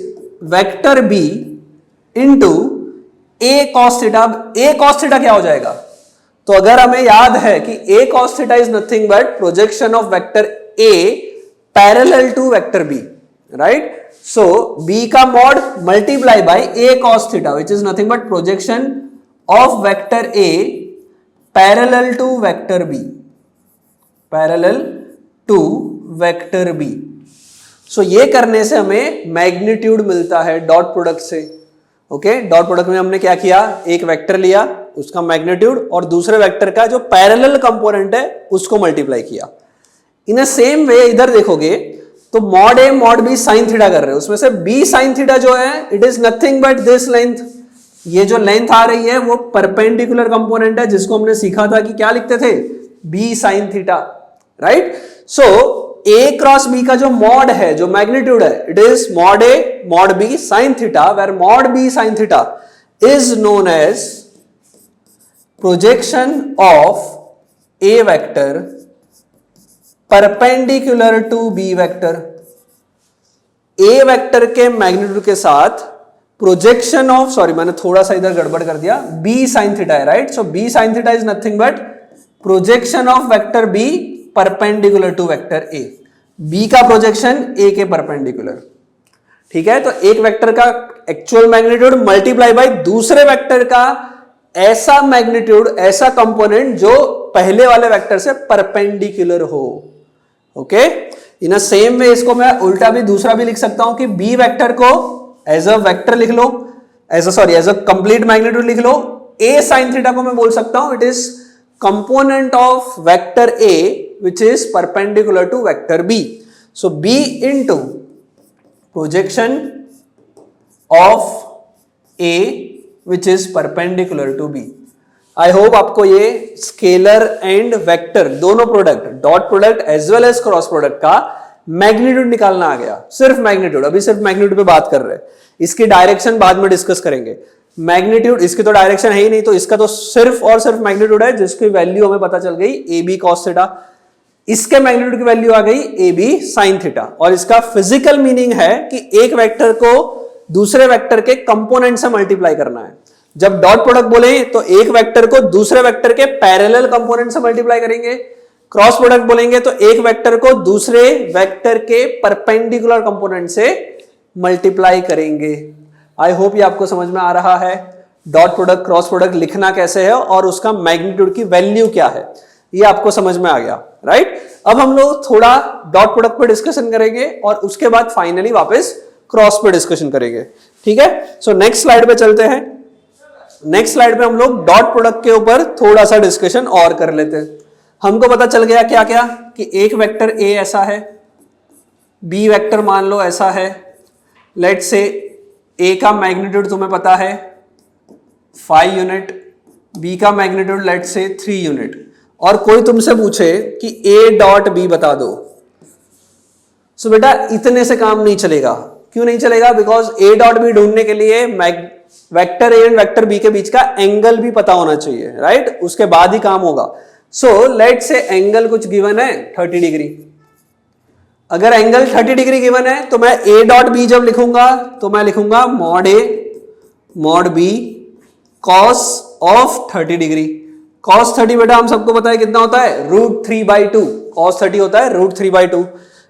vector b into a cos theta. A cos theta क्या हो जाएगा, तो अगर हमें याद है कि a cos theta is nothing but projection of vector a parallel to vector b, right? So b का mod multiply by a cos theta which is nothing but projection of vector a parallel to vector B, parallel to vector b. So ये करने से हमें magnitude मिलता है dot product से। Okay, dot product में हमने क्या किया, एक वेक्टर लिया उसका मैग्नीट्यूड और दूसरे वेक्टर का जो पैरेलल कंपोनेंट है उसको मल्टीप्लाई किया। इन अ सेम वे इधर देखोगे तो मॉड ए मॉड बी साइन थीटा कर रहे हैं, उसमें से बी साइन थीटा जो है it is nothing but this length. ये जो लेंथ आ रही है वो परपेंडिकुलर कंपोनेंट है जिसको हमने सीखा था कि क्या लिखते थे, B sine theta, right? So A cross B का जो मॉड है, जो मैग्नीट्यूड है, it is mod A mod B sine theta, where mod B sine theta is known as projection of A vector perpendicular to B vector. A vector के magnitude के साथ projection of, sorry मैंने थोड़ा सा इधर गड़बड़ कर दिया, बी साइन थीटा है, right? So B sine theta is nothing but projection of vector B perpendicular to vector A. B का प्रोजेक्शन ए के परपेंडिकुलर, ठीक है? तो एक वेक्टर का एक्चुअल मैग्नीट्यूड मल्टीप्लाई बाय दूसरे वेक्टर का ऐसा मैग्नीट्यूड, ऐसा कंपोनेंट जो पहले वाले वेक्टर से परपेंडिकुलर हो। ओके, इन अ सेम वे इसको मैं उल्टा भी दूसरा भी लिख सकता हूं कि बी वेक्टर को एज अ वेक्टर लिख लो, एज अ कंप्लीट मैग्नीट्यूड लिख लो। ए साइन थीटा को मैं बोल सकता हूं it is component of vector A which is perpendicular to vector B. So B into projection of A which is perpendicular to B. I hope आपको ये scalar and vector दोनों product, dot product as well as cross product का magnitude निकालना आ गया। सिर्फ magnitude, अभी सिर्फ मैग्नीट्यूड पे बात कर रहे हैं, इसकी डायरेक्शन बाद में डिस्कस करेंगे। मैग्नीट्यूड, इसकी तो डायरेक्शन है ही नहीं, तो इसका तो सिर्फ और सिर्फ मैग्नीट्यूड है जिसकी वैल्यू हमें पता चल गई ए बी कॉस थीटा। इसके मैग्नीट्यूड की वैल्यू आ गई ए बी साइन थीटा, और इसका फिजिकल मीनिंग है कि एक वेक्टर को दूसरे वेक्टर के कंपोनेंट से मल्टीप्लाई करना है। जब डॉट प्रोडक्ट बोले तो एक वेक्टर को दूसरे वेक्टर के पैरेलल कंपोनेंट से मल्टीप्लाई करेंगे, क्रॉस प्रोडक्ट बोलेंगे तो एक वेक्टर को दूसरे वेक्टर के परपेंडिकुलर कंपोनेंट से मल्टीप्लाई करेंगे। आई होप ये आपको समझ में आ रहा है। डॉट प्रोडक्ट क्रॉस प्रोडक्ट लिखना कैसे है और उसका मैग्नीट्यूड की वैल्यू क्या है, ये आपको समझ में आ गया, राइट। अब हम लोग थोड़ा डॉट प्रोडक्ट पे डिस्कशन करेंगे और उसके बाद फाइनली वापस क्रॉस पे डिस्कशन करेंगे, ठीक है। सो नेक्स्ट स्लाइड पे चलते हैं। नेक्स्ट स्लाइड पे हम लोग डॉट प्रोडक्ट के ऊपर थोड़ा सा डिस्कशन और कर लेते हैं। हमको पता चल गया क्या क्या, कि एक वेक्टर ए ऐसा है, बी वेक्टर मान लो ऐसा है, लेट से ए का मैग्नीट्यूड तुम्हें पता है 5 यूनिट, बी का मैग्नीट्यूड लेट से 3 यूनिट, और कोई तुमसे पूछे कि ए डॉट बी बता दो, सो बेटा इतने से काम नहीं चलेगा। क्यों नहीं चलेगा? बिकॉज ए डॉट बी ढूंढने के लिए vector A and vector B के बीच का एंगल भी पता होना चाहिए, राइट, उसके बाद ही काम होगा। सो लेट से एंगल कुछ गिवन है 30 डिग्री। अगर एंगल 30 डिग्री गिवन है तो मैं ए डॉट बी जब लिखूंगा तो मैं लिखूंगा mod A mod B cos of 30 degree. Cos 30 बेटा हम सबको पता है कितना होता है, √3/2। कॉस 30 होता है √3/2।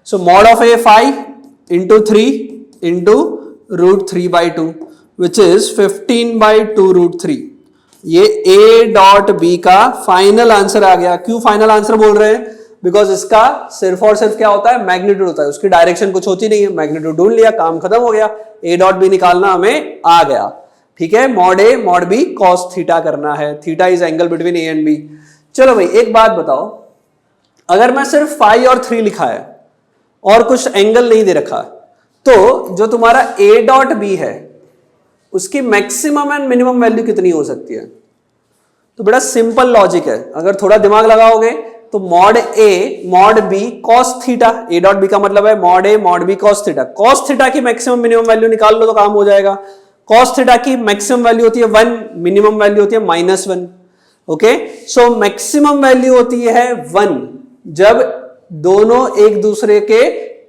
So mod of a 5 × 3 × √3/2 which is 15/2√3। ये ए डॉट बी का फाइनल आंसर आ गया। क्यों फाइनल आंसर बोल रहे हैं? बिकॉज इसका सिर्फ और सिर्फ क्या होता है, मैग्नीट्यूड होता है, उसकी डायरेक्शन कुछ होती नहीं है। मैग्नीट्यूड ढूंढ लिया, काम खत्म हो गया, ए डॉट बी निकालना हमें आ गया, ठीक है। मॉड ए मॉड बी कॉस थीटा करना है, theta is angle between A and B. चलो भाई एक बात बताओ, अगर मैं सिर्फ 5 और 3 लिखा है और कुछ एंगल नहीं दे रखा, तो जो तुम्हारा ए डॉट बी है उसकी मैक्सिमम एंड मिनिमम वैल्यू कितनी हो सकती है? तो बेटा सिंपल लॉजिक है, अगर थोड़ा दिमाग लगाओगे तो mod A mod B cos theta, a dot b का मतलब है मॉड ए mod B cos theta. Cos theta की मैक्सिमम मिनिमम वैल्यू निकाल लो तो काम हो जाएगा। कॉस थीटा की मैक्सिमम वैल्यू होती है 1, मिनिमम वैल्यू होती है -1। ओके, सो मैक्सिमम वैल्यू होती है 1 जब दोनों एक दूसरे के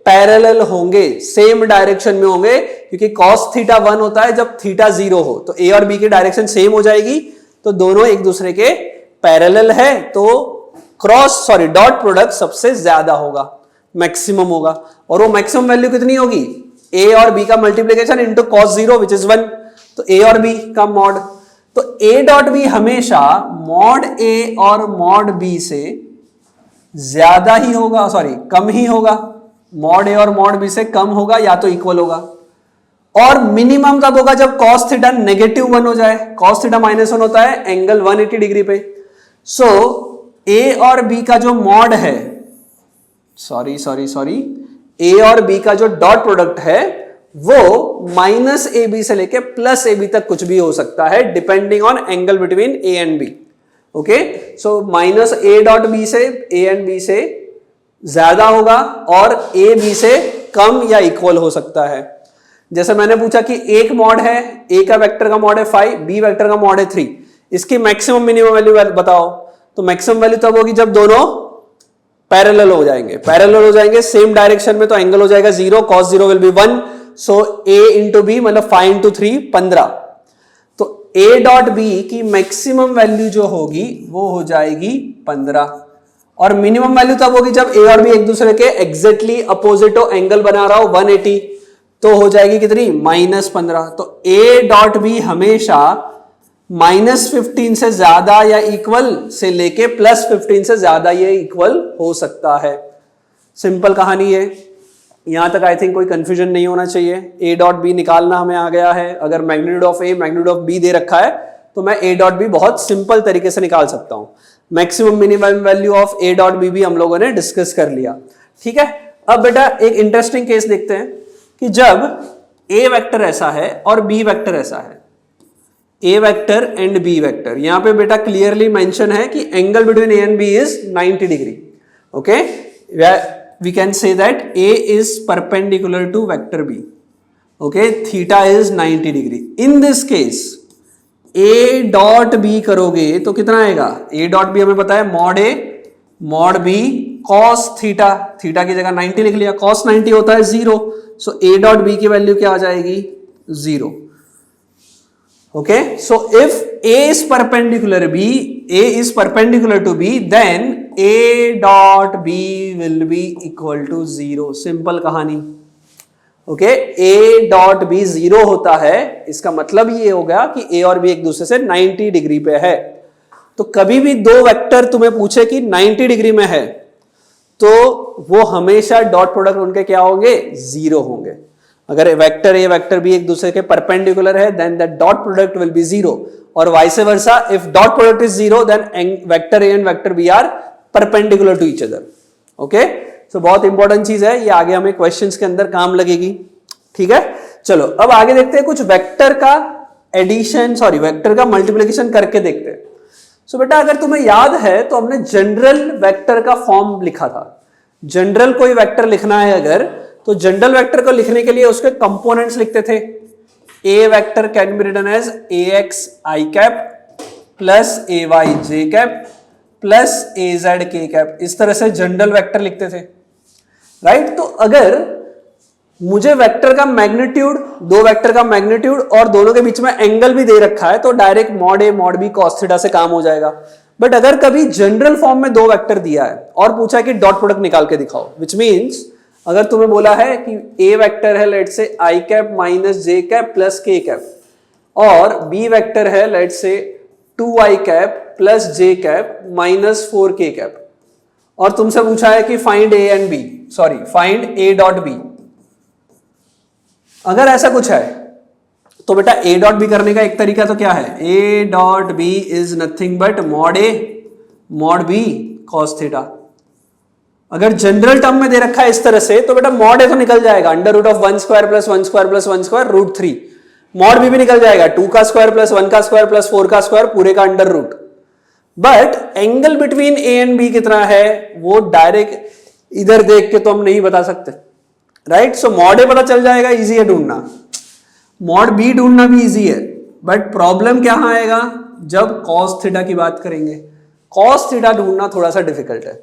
पैरेलल होंगे, सेम डायरेक्शन में होंगे, क्योंकि कॉस थीटा 1 होता है जब थीटा 0 हो, तो ए और बी की डायरेक्शन सेम हो जाएगी, तो दोनों एक दूसरे के पैरेलल है, तो डॉट प्रोडक्ट सबसे ज्यादा होगा, मैक्सिमम होगा। और वो मैक्सिमम वैल्यू कितनी होगी? ए और बी का multiplication into cos 0 which is 1, तो ए और बी का मॉड। तो ए डॉट बी हमेशा मॉड ए और मॉड बी से ज्यादा ही होगा, कम ही होगा। मॉड ए और मॉड बी से कम होगा या तो इक्वल होगा। और मिनिमम कब होगा? जब कॉस थीटा -1 हो जाए। कॉस थीटा -1 होता है एंगल 180 डिग्री पे। सो ए और बी का जो मॉड है, ए और बी का जो डॉट प्रोडक्ट है वो -AB से लेके +AB तक कुछ भी हो सकता है, depending on angle between A and B. Okay, so -A dot B से ए एंड बी से ज्यादा होगा और ए बी से कम या इक्वल हो सकता है। जैसे मैंने पूछा कि एक मॉड है, ए का वेक्टर का मॉड है 5, बी वेक्टर का मॉड है 3, इसकी मैक्सिमम मिनिमम वैल्यू बताओ। तो मैक्सिमम वैल्यू तब होगी जब दोनों पैरेलल हो जाएंगे सेम डायरेक्शन में, तो एंगल हो जाएगा 0, cos 0 विल बी 1, सो a इंटू बी मतलब 5 × 3 15। तो a डॉट बी की मैक्सिमम वैल्यू जो होगी वो हो जाएगी 15, और मिनिमम वैल्यू तब होगी जब a और b एक दूसरे के एग्जैक्टली अपोजिट हो, एंगल बना रहा हो 180, तो हो जाएगी कितनी? -15। तो a डॉट बी हमेशा -15 से ज्यादा या इक्वल से लेके +15 से ज्यादा ये इक्वल हो सकता है। सिंपल कहानी है, यहां तक आई थिंक कोई कंफ्यूजन नहीं होना चाहिए। ए डॉट बी निकालना हमें आ गया है। अगर magnitude of a magnitude of b दे रखा है तो मैं ए डॉट बी बहुत सिंपल तरीके से निकाल सकता हूं। Maximum minimum value of a dot b भी हम लोगों ने डिस्कस कर लिया, ठीक है। अब बेटा एक इंटरेस्टिंग केस देखते हैं कि जब ए वेक्टर ऐसा है और बी वेक्टर ऐसा है, A vector and B vector, यहां पे बेटा क्लियरली मेंशन है कि angle between A and B is 90 degree. Okay, we can say that A is perpendicular to vector B. Okay, theta is 90 degree. In this case A dot B करोगे तो कितना आएगा? ए dot B हमें पता है mod ए mod B cos theta, theta की जगह 90 लिख लिया, कॉस 90 होता है 0, सो ए डॉट बी की वैल्यू क्या आ जाएगी? 0। Okay, so if A is perpendicular to B, then A dot B will be equal to 0. Simple कहानी। ओके, ए डॉट बी 0 होता है, इसका मतलब ये हो गया कि ए और बी एक दूसरे से 90 डिग्री पे है। तो कभी भी दो वेक्टर तुम्हें पूछे कि 90 डिग्री में है तो वो हमेशा डॉट प्रोडक्ट उनके क्या होंगे, 0 होंगे। अगर वेक्टर ए वेक्टर बी एक दूसरे के परपेंडिकुलर है then that dot product will be 0, और vice versa, if dot product is 0 then vector A and vector b are perpendicular to each other. Okay, so बहुत इंपॉर्टेंट चीज है ये, आगे हमें क्वेश्चंस के अंदर काम लगेगी। ठीक है, चलो अब आगे देखते हैं कुछ वेक्टर का एडिशन, सॉरी वेक्टर का मल्टीप्लिकेशन करके देखते हैं। सो बेटा अगर तुम्हें याद है तो हमने जनरल वेक्टर का फॉर्म लिखा था। जनरल कोई वेक्टर लिखना है अगर, तो जनरल वेक्टर को लिखने के लिए उसके कंपोनेंट्स लिखते थे। A vector can be written as a x i cap plus a y j cap plus a z k cap, इस तरह से जनरल वेक्टर लिखते थे, राइट। तो अगर मुझे वेक्टर का मैग्नीट्यूड, दो वेक्टर का मैग्नीट्यूड और दोनों के बीच में एंगल भी दे रखा है तो डायरेक्ट मॉड ए मॉड बी कॉस थीटा से काम हो जाएगा। बट अगर कभी जनरल फॉर्म में दो वेक्टर दिया है और पूछा कि डॉट प्रोडक्ट निकाल के दिखाओ, विच मीन्स अगर तुम्हें बोला है कि ए वेक्टर है let say I cap minus J cap plus K cap, और बी वेक्टर है let say 2i cap plus J cap minus 4k cap, और तुमसे पूछा है कि find A and B, sorry find A dot B. अगर ऐसा कुछ है तो बेटा ए डॉट बी करने का एक तरीका तो क्या है, A dot B is nothing but mod A mod B cos theta. अगर जनरल टर्म में दे रखा है इस तरह से तो बेटा मॉड ए तो निकल जाएगा, under root of 1 square plus 1 square plus 1 square root 3। Mod B भी निकल जाएगा, 2 का स्क्वायर प्लस 1 का स्क्वायर प्लस 4 का स्क्वायर पूरे का under root. But angle between A and B कितना है वो डायरेक्ट इधर देख के तो हम नहीं बता सकते, राइट। सो मॉड ए पता चल जाएगा, इजी है ढूंढना। मॉड बी ढूंढना भी इजी है, बट प्रॉब्लम क्या आएगा जब कॉस थीटा की बात करेंगे। कॉस थीटा ढूंढना थोड़ा सा डिफिकल्ट है।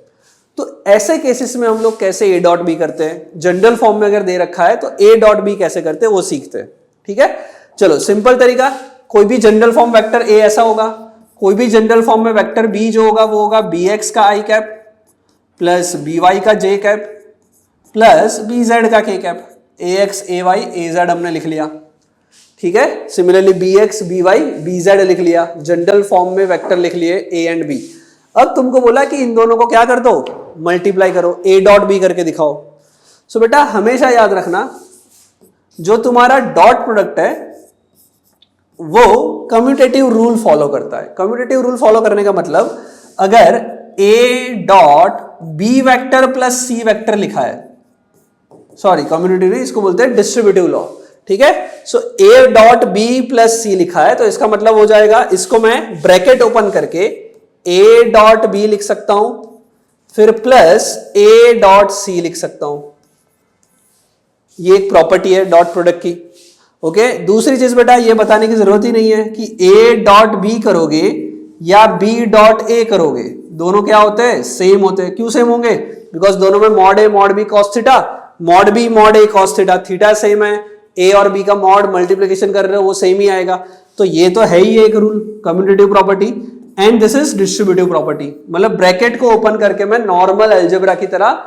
तो ऐसे केसेस में हम लोग कैसे ए डॉट बी करते हैं, जनरल फॉर्म में अगर दे रखा है तो ए डॉट बी कैसे करते हैं वो सीखते हैं। ठीक है, चलो सिंपल तरीका, कोई भी जनरल फॉर्म वेक्टर ए ऐसा होगा, कोई भी जनरल फॉर्म में वेक्टर बी जो होगा वो होगा बी एक्स का I cap plus B Y का J cap plus B Z का K cap. A X A Y A Z हमने लिख लिया, ठीक है। Similarly B X B Y B Z लिख लिया, जनरल फॉर्म में वेक्टर लिख लिए ए एंड बी। अब तुमको बोला कि इन दोनों को क्या कर दो, मल्टीप्लाई करो, ए डॉट बी करके दिखाओ। सो बेटा हमेशा याद रखना जो तुम्हारा डॉट प्रोडक्ट है वो कम्यूटेटिव रूल फॉलो करता है। कम्यूटेटिव रूल फॉलो करने का मतलब अगर A dot B vector plus C vector लिखा है, सॉरी कम्यूटेटिव नहीं, इसको बोलते हैं डिस्ट्रीब्यूटिव लॉ, ठीक है। So a dot B plus सी लिखा है तो इसका मतलब हो जाएगा, इसको मैं ब्रैकेट ओपन करके ए डॉट बी लिख सकता हूं, फिर प्लस ए डॉट सी लिख सकता हूं। ये एक प्रॉपर्टी है डॉट प्रोडक्ट की। ओके, दूसरी चीज बेटा ये बताने की जरूरत ही नहीं है कि ए डॉट बी करोगे या बी डॉट ए करोगे, दोनों क्या होते हैं, सेम होते हैं। क्यों सेम होंगे, बिकॉज दोनों में mod A mod B cos theta, mod b mod a cos theta, theta same है, ए और बी का मॉड मल्टीप्लिकेशन कर रहे हो वो सेम ही आएगा। तो ये तो है ही एक rule, commutative property, and this is distributive property. मतलब ब्रैकेट को ओपन करके मैं नॉर्मल अलजेब्रा की तरह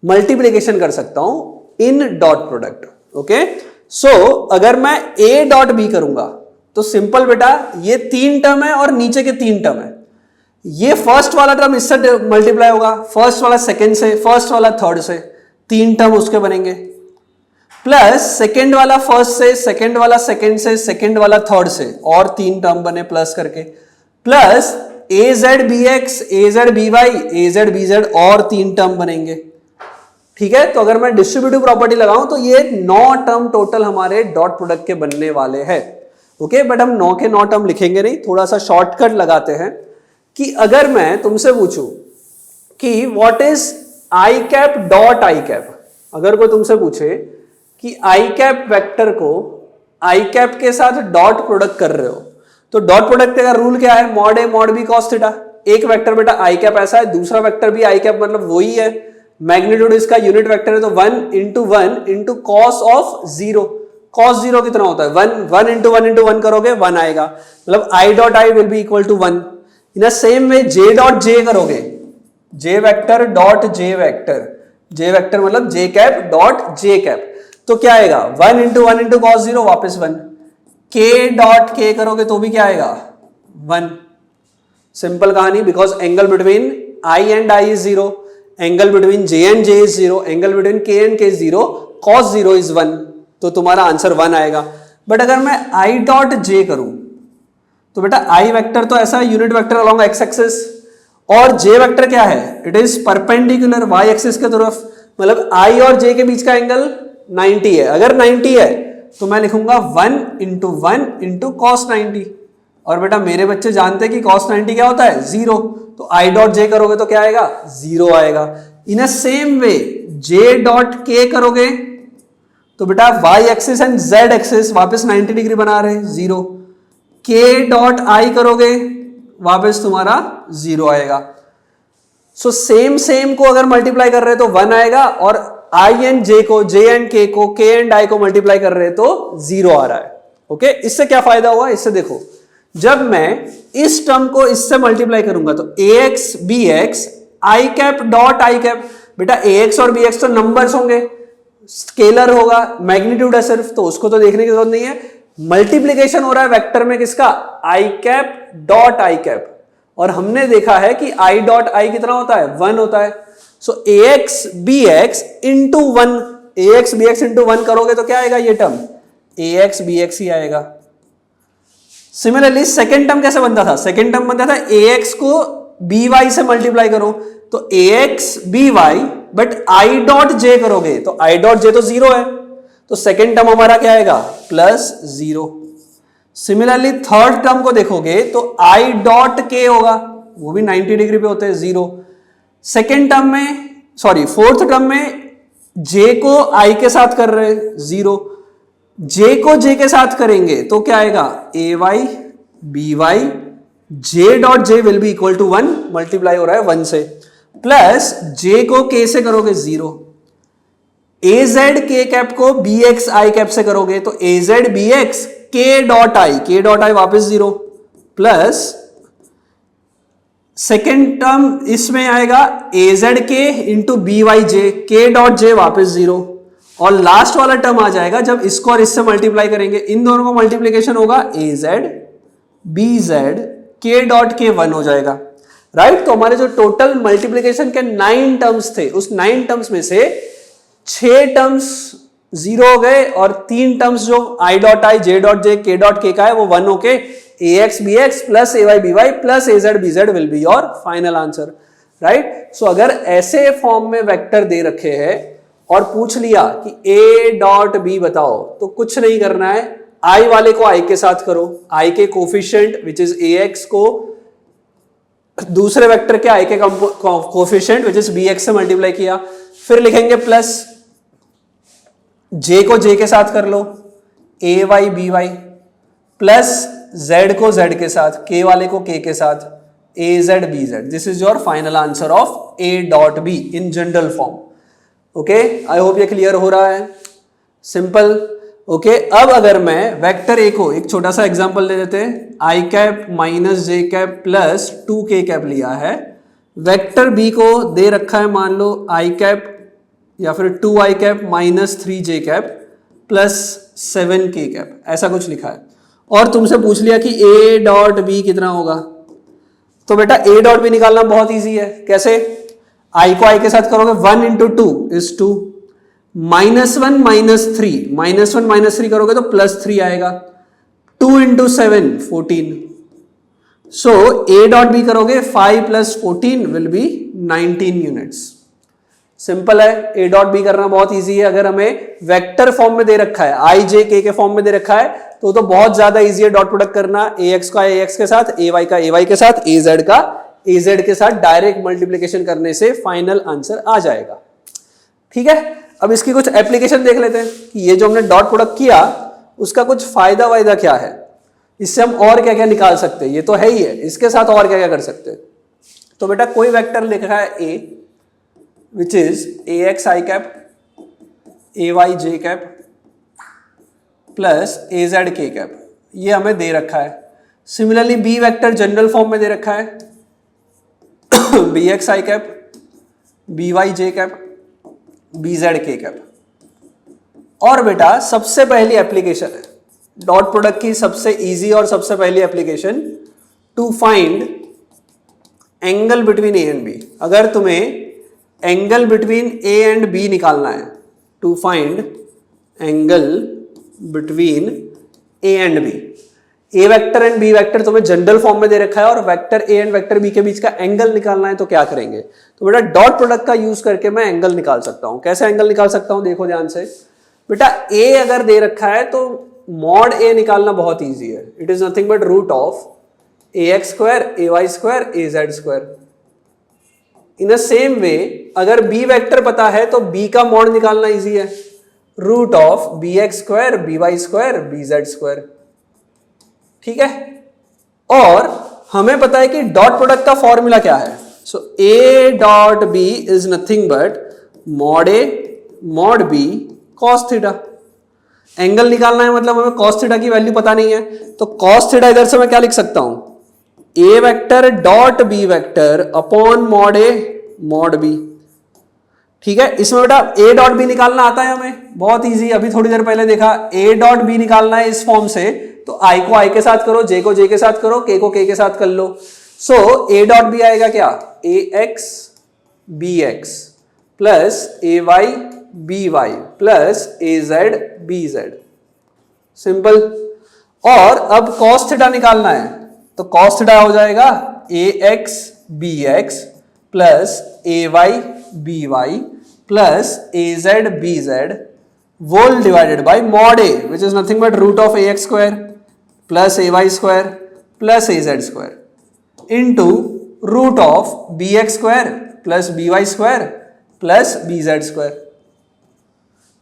मल्टीप्लिकेशन कर सकता हूं इन डॉट प्रोडक्ट। ओके, सो अगर मैं ए डॉट बी करूंगा तो सिंपल बेटा ये 3 टर्म है और नीचे के 3 टर्म है। ये फर्स्ट वाला टर्म इससे मल्टीप्लाई होगा, फर्स्ट वाला सेकंड से, फर्स्ट वाला थर्ड से, 3 टर्म उसके बनेंगे, प्लस सेकंड वाला फर्स्ट से, सेकंड वाला सेकंड से, सेकंड वाला थर्ड से, और 3 टर्म बने प्लस करके, plus a z B x, A z B Y, A z b Z, और 3 टर्म बनेंगे। ठीक है, तो अगर मैं डिस्ट्रीब्यूटिव प्रॉपर्टी लगाऊं तो ये 9 टर्म टोटल हमारे डॉट प्रोडक्ट के बनने वाले हैं। ओके, बट हम 9 के 9 टर्म लिखेंगे नहीं, थोड़ा सा शॉर्टकट लगाते हैं कि अगर मैं तुमसे पूछूं कि what is I cap dot I cap, अगर कोई तुमसे पूछे कि आई कैप वेक्टर को आई कैप के साथ डॉट प्रोडक्ट कर रहे हो तो डॉट प्रोडक्ट का रूल क्या है, मॉड ए मॉड बी कॉस थीटा। एक वेक्टर बेटा आई कैप ऐसा है, दूसरा वेक्टर भी आई कैप, मतलब वही है, मैग्नीट्यूड इसका यूनिट वेक्टर है तो 1 into 1 into cos of 0। Cos 0 कितना होता है, 1 इंटू 1 इंटू 1 करोगे 1 आएगा, मतलब I dot I will be equal to 1। In same way J dot J करोगे, J vector dot J vector, J vector मतलब J cap dot J cap, तो क्या आएगा 1 इंटू 1 इंटू कॉस 0 वापस 1, k डॉट k करोगे तो भी क्या आएगा 1। सिंपल कहानी, because angle between I and I is 0, angle between J and J is 0, angle between K and K is 0, cos 0 is 1, तो तुम्हारा आंसर 1 आएगा। बट अगर मैं I डॉट J करूं तो बेटा I वेक्टर तो ऐसा unit vector along x axis, और J वेक्टर क्या है, it is perpendicular y axis के तरफ, मतलब I और J के बीच का एंगल 90 है। अगर 90 है तो मैं लिखूंगा 1 इंटू कॉस 90, और बेटा मेरे बच्चे जानते हैं कि cos 90 क्या होता है 0, तो I डॉट J करोगे तो क्या आएगा 0 आएगा। In a same way J dot K करोगे तो बेटा y axis and z axis वापस 90 डिग्री बना रहे 0, K डॉट I करोगे वापस तुम्हारा 0 आएगा। सो सेम को अगर मल्टीप्लाई कर रहे तो 1 आएगा, और I एंड J को, J एंड K को, K एंड I को मल्टीप्लाई कर रहे तो 0 आ रहा है। ओके, इससे क्या फायदा हुआ, इससे देखो जब मैं इस टर्म को इससे मल्टीप्लाई करूंगा तो ax bx i cap dot i cap, बेटा ax और bx तो नंबर्स होंगे, स्केलर होगा, मैग्नीट्यूड है सिर्फ, तो उसको तो देखने की जरूरत नहीं है। मल्टीप्लीकेशन हो रहा है वेक्टर में किसका, i cap dot i cap, और हमने देखा है कि i डॉट i कितना होता है 1 होता है। सो ax bx into 1, ax bx into 1 करोगे तो क्या आएगा, ये टर्म ax bx ही आएगा। सिमिलरली सेकेंड टर्म कैसे बनता था, सेकेंड टर्म बनता था ax को by से मल्टीप्लाई करो तो ax by, but i dot j करोगे तो i डॉट j तो 0 है, तो सेकेंड टर्म हमारा क्या आएगा +0। सिमिलरली थर्ड टर्म को देखोगे तो i डॉट k होगा, वो भी 90 डिग्री पे होते हैं 0। सेकेंड टर्म में, सॉरी फोर्थ टर्म में j को i के साथ कर रहे 0, j को j के साथ करेंगे तो क्या आएगा ay by, j dot j will be equal to 1, multiply हो रहा है 1 से, प्लस j को k से करोगे 0, az k कैप को bx i कैप से करोगे तो az bx k dot i वापस 0, प्लस सेकेंड टर्म इसमें आएगा az k into by k dot j वापस 0, और लास्ट वाला टर्म आ जाएगा जब इसको और इससे मल्टीप्लाई करेंगे, इन दोनों का मल्टीप्लीकेशन होगा az bz k dot k 1 हो जाएगा, राइट। तो हमारे जो टोटल मल्टीप्लीकेशन के 9 टर्म्स थे, उस 9 टर्म्स में से 6 टर्म्स 0 हो गए, और 3 टर्म्स जो i dot i, j dot j, k dot k का है वो 1 होके ax bx plus ay by plus az bz will be your final answer, right. So अगर ऐसे फॉर्म में वेक्टर दे रखे हैं और पूछ लिया कि a डॉट b बताओ, तो कुछ नहीं करना है, i वाले को i के साथ करो, i के कोफिशिएंट विच इज ax को दूसरे वेक्टर के i के कोफिशिएंट विच इज bx से मल्टीप्लाई किया, फिर लिखेंगे प्लस j को j के साथ कर लो ay by, प्लस z को z के साथ, k वाले को k के साथ az bz। This is your final answer of a dot b in general form. Okay, I hope ये क्लियर हो रहा है, सिंपल। ओके, अब अगर मैं वेक्टर ए को एक छोटा सा एग्जांपल ले लेते हैं, आई cap minus J cap plus 2k cap लिया है, वेक्टर बी को दे रखा है मान लो आई कैप या फिर 2i cap minus 3j cap plus 7k cap, ऐसा कुछ लिखा है, और तुमसे पूछ लिया कि a डॉट बी कितना होगा, तो बेटा a डॉट बी निकालना बहुत ईजी है। कैसे, i को i के साथ करोगे 1 इंटू 2 इज 2, -1 माइनस 3 करोगे तो +3 आएगा, 2 इंटू 7 14, सो a डॉट बी करोगे 5 plus 14 will be 19 units. Simple है, a डॉट बी करना बहुत इजी है। अगर हमें वेक्टर फॉर्म में दे रखा है, i j k के फॉर्म में दे रखा है तो बहुत ज्यादा इजी है डॉट प्रोडक्ट करना, ax का ax के साथ, ay का ay के साथ, az का az के साथ डायरेक्ट मल्टीप्लीकेशन करने से फाइनल आंसर आ जाएगा। ठीक है, अब इसकी कुछ एप्लीकेशन देख लेते हैं कि ये जो हमने डॉट प्रोडक्ट किया उसका कुछ फायदा वायदा क्या है, इससे हम और क्या क्या निकाल सकते हैं, ये तो है ही है, इसके साथ और क्या क्या कर सकते हैं। तो बेटा कोई वेक्टर लिखा है a which is ax i cap ay j cap plus az k cap, ये हमें दे रखा है। Similarly b vector general form में दे रखा है bx i cap by j cap bz k cap, और बेटा सबसे पहली एप्लीकेशन है डॉट प्रोडक्ट की, सबसे इजी और सबसे पहली application, to find angle between A and B. अगर तुम्हें angle between A and B निकालना है, to find angle between A and B, A vector and B vector तुम्हें जनरल फॉर्म में दे रखा है और vector A and vector B के बीच का एंगल निकालना है, तो क्या करेंगे? तो बेटा डॉट प्रोडक्ट का यूज करके मैं एंगल निकाल सकता हूं। कैसे एंगल निकाल सकता हूं, देखो ध्यान से। बेटा ए अगर दे रखा है तो मॉड ए निकालना बहुत ईजी है। It is nothing but root of A x square A Y square A Z square. In the same way अगर बी वेक्टर पता है तो बी का मॉड निकालना इजी है, root of B x square B Y square B Z square. ठीक है, और हमें पता है कि डॉट प्रोडक्ट का फॉर्मूला क्या है। So a dot B is nothing but mod A mod B cos theta. Angle निकालना है मतलब हमें कॉस थीटा की वैल्यू पता नहीं है, तो कॉस थीटा इधर से मैं क्या लिख सकता हूं, a vector dot B vector upon mod A mod b. ठीक है, इसमें बेटा ए डॉट बी निकालना आता है हमें, बहुत इजी, अभी थोड़ी देर पहले देखा। ए डॉट बी निकालना है इस फॉर्म से, तो आई को आई के साथ करो, जे को जे के साथ करो, के को के साथ कर लो। सो ए डॉट बी आएगा क्या, ए x b x plus a y b y plus a z b Z. Simple. और अब कॉस थीटा निकालना है, तो कॉस थीटा हो जाएगा a x b x plus a y b y plus a z b z whole divided by mod a which is nothing but root of A x square plus a Y square plus a Z square into root of B x square plus B Y square plus B Z square.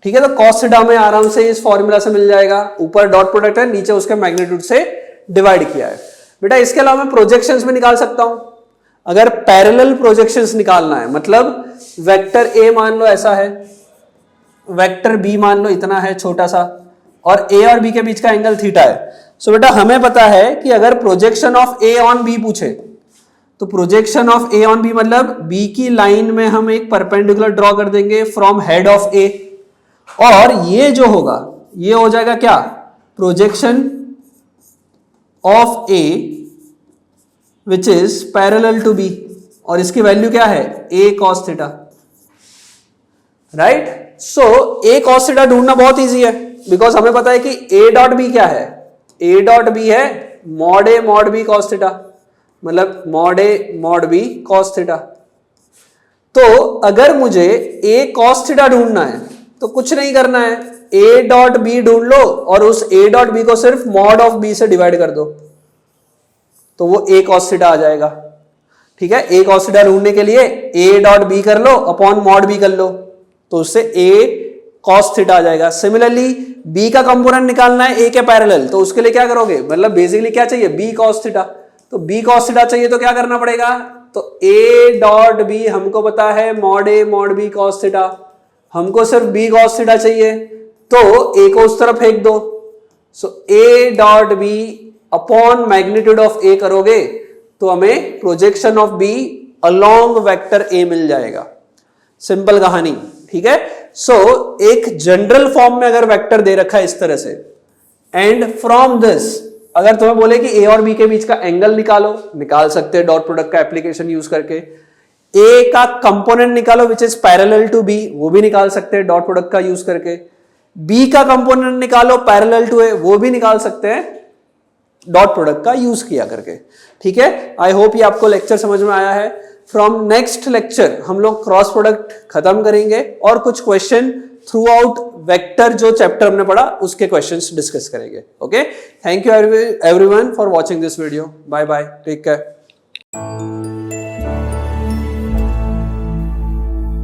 ठीक है, तो cos theta हमें आराम से इस formula से मिल जाएगा। ऊपर डॉट प्रोडक्ट है, नीचे उसके मैग्नीट्यूड से डिवाइड किया है। बेटा इसके अलावा मैं प्रोजेक्शंस में निकाल सकता हूं। अगर पैरेलल प्रोजेक्शंस निकालना है, मतलब वेक्टर ए मान लो ऐसा है, वेक्टर बी मान लो इतना है छोटा सा, और ए और बी के बीच का एंगल थीटा है। सो बेटा हमें पता है कि अगर projection of A on B पूछे, तो projection of A on B मतलब बी की लाइन में हम एक परपेंडिकुलर ड्रॉ कर देंगे फ्रॉम हेड ऑफ ए, और ये जो होगा ये हो जाएगा क्या, projection of A which is parallel to B, और इसकी वैल्यू क्या है, A cos theta. Right, so A cos theta ढूंढना बहुत इजी है, बिकॉज हमें पता है कि ए डॉट बी क्या है, ए डॉट बी है मॉड ए मॉड बी कॉस थीटा, मतलब मॉड ए मॉड बी कॉस थीटा। तो अगर मुझे ए कॉस थीटा ढूंढना है तो कुछ नहीं करना है, ए डॉट बी ढूंढ लो और उस ए डॉट बी को सिर्फ मॉड ऑफ बी से डिवाइड कर दो, तो वो ए कॉस थीटा आ जाएगा। ठीक है, ए कॉस थीटा ढूंढने के लिए ए डॉट बी कर लो अपॉन मॉड बी कर लो, तो उससे ए कॉस थीटा आ जाएगा। सिमिलरली बी का कंपोनेंट निकालना है ए के पैरेलल, तो उसके लिए क्या करोगे, मतलब बेसिकली क्या चाहिए, बी कॉस थीटा। तो बी कॉस थीटा चाहिए तो क्या करना पड़ेगा, तो ए डॉट बी हमको पता है मॉड ए मॉड बी कॉस थीटा, हमको सिर्फ बी कॉस थीटा चाहिए, तो ए को उस तरफ फेंक दो। So a dot b upon magnitude of a करोगे तो हमें projection of b along vector a मिल जाएगा। सिंपल कहानी। ठीक है, सो एक जनरल फॉर्म में अगर वेक्टर दे रखा है इस तरह से, एंड फ्रॉम दिस अगर तुम्हें बोले कि ए और बी के बीच का एंगल निकालो, निकाल सकते हैं डॉट प्रोडक्ट का एप्लीकेशन यूज करके। ए का कंपोनेंट निकालो which is parallel to B, वो भी निकाल सकते हैं डॉट प्रोडक्ट का यूज करके। बी का कंपोनेंट निकालो पैरेलल टू ए, वो भी निकाल सकते हैं डॉट प्रोडक्ट का यूज किया करके। ठीक है, आई होप ये आपको लेक्चर समझ में आया है। फ्रॉम नेक्स्ट लेक्चर हम लोग क्रॉस प्रोडक्ट खत्म करेंगे और कुछ क्वेश्चन थ्रू आउट वेक्टर जो चैप्टर हमने पढ़ा उसके क्वेश्चंस डिस्कस करेंगे। Okay, thank you everyone for watching this video. Bye bye, take care.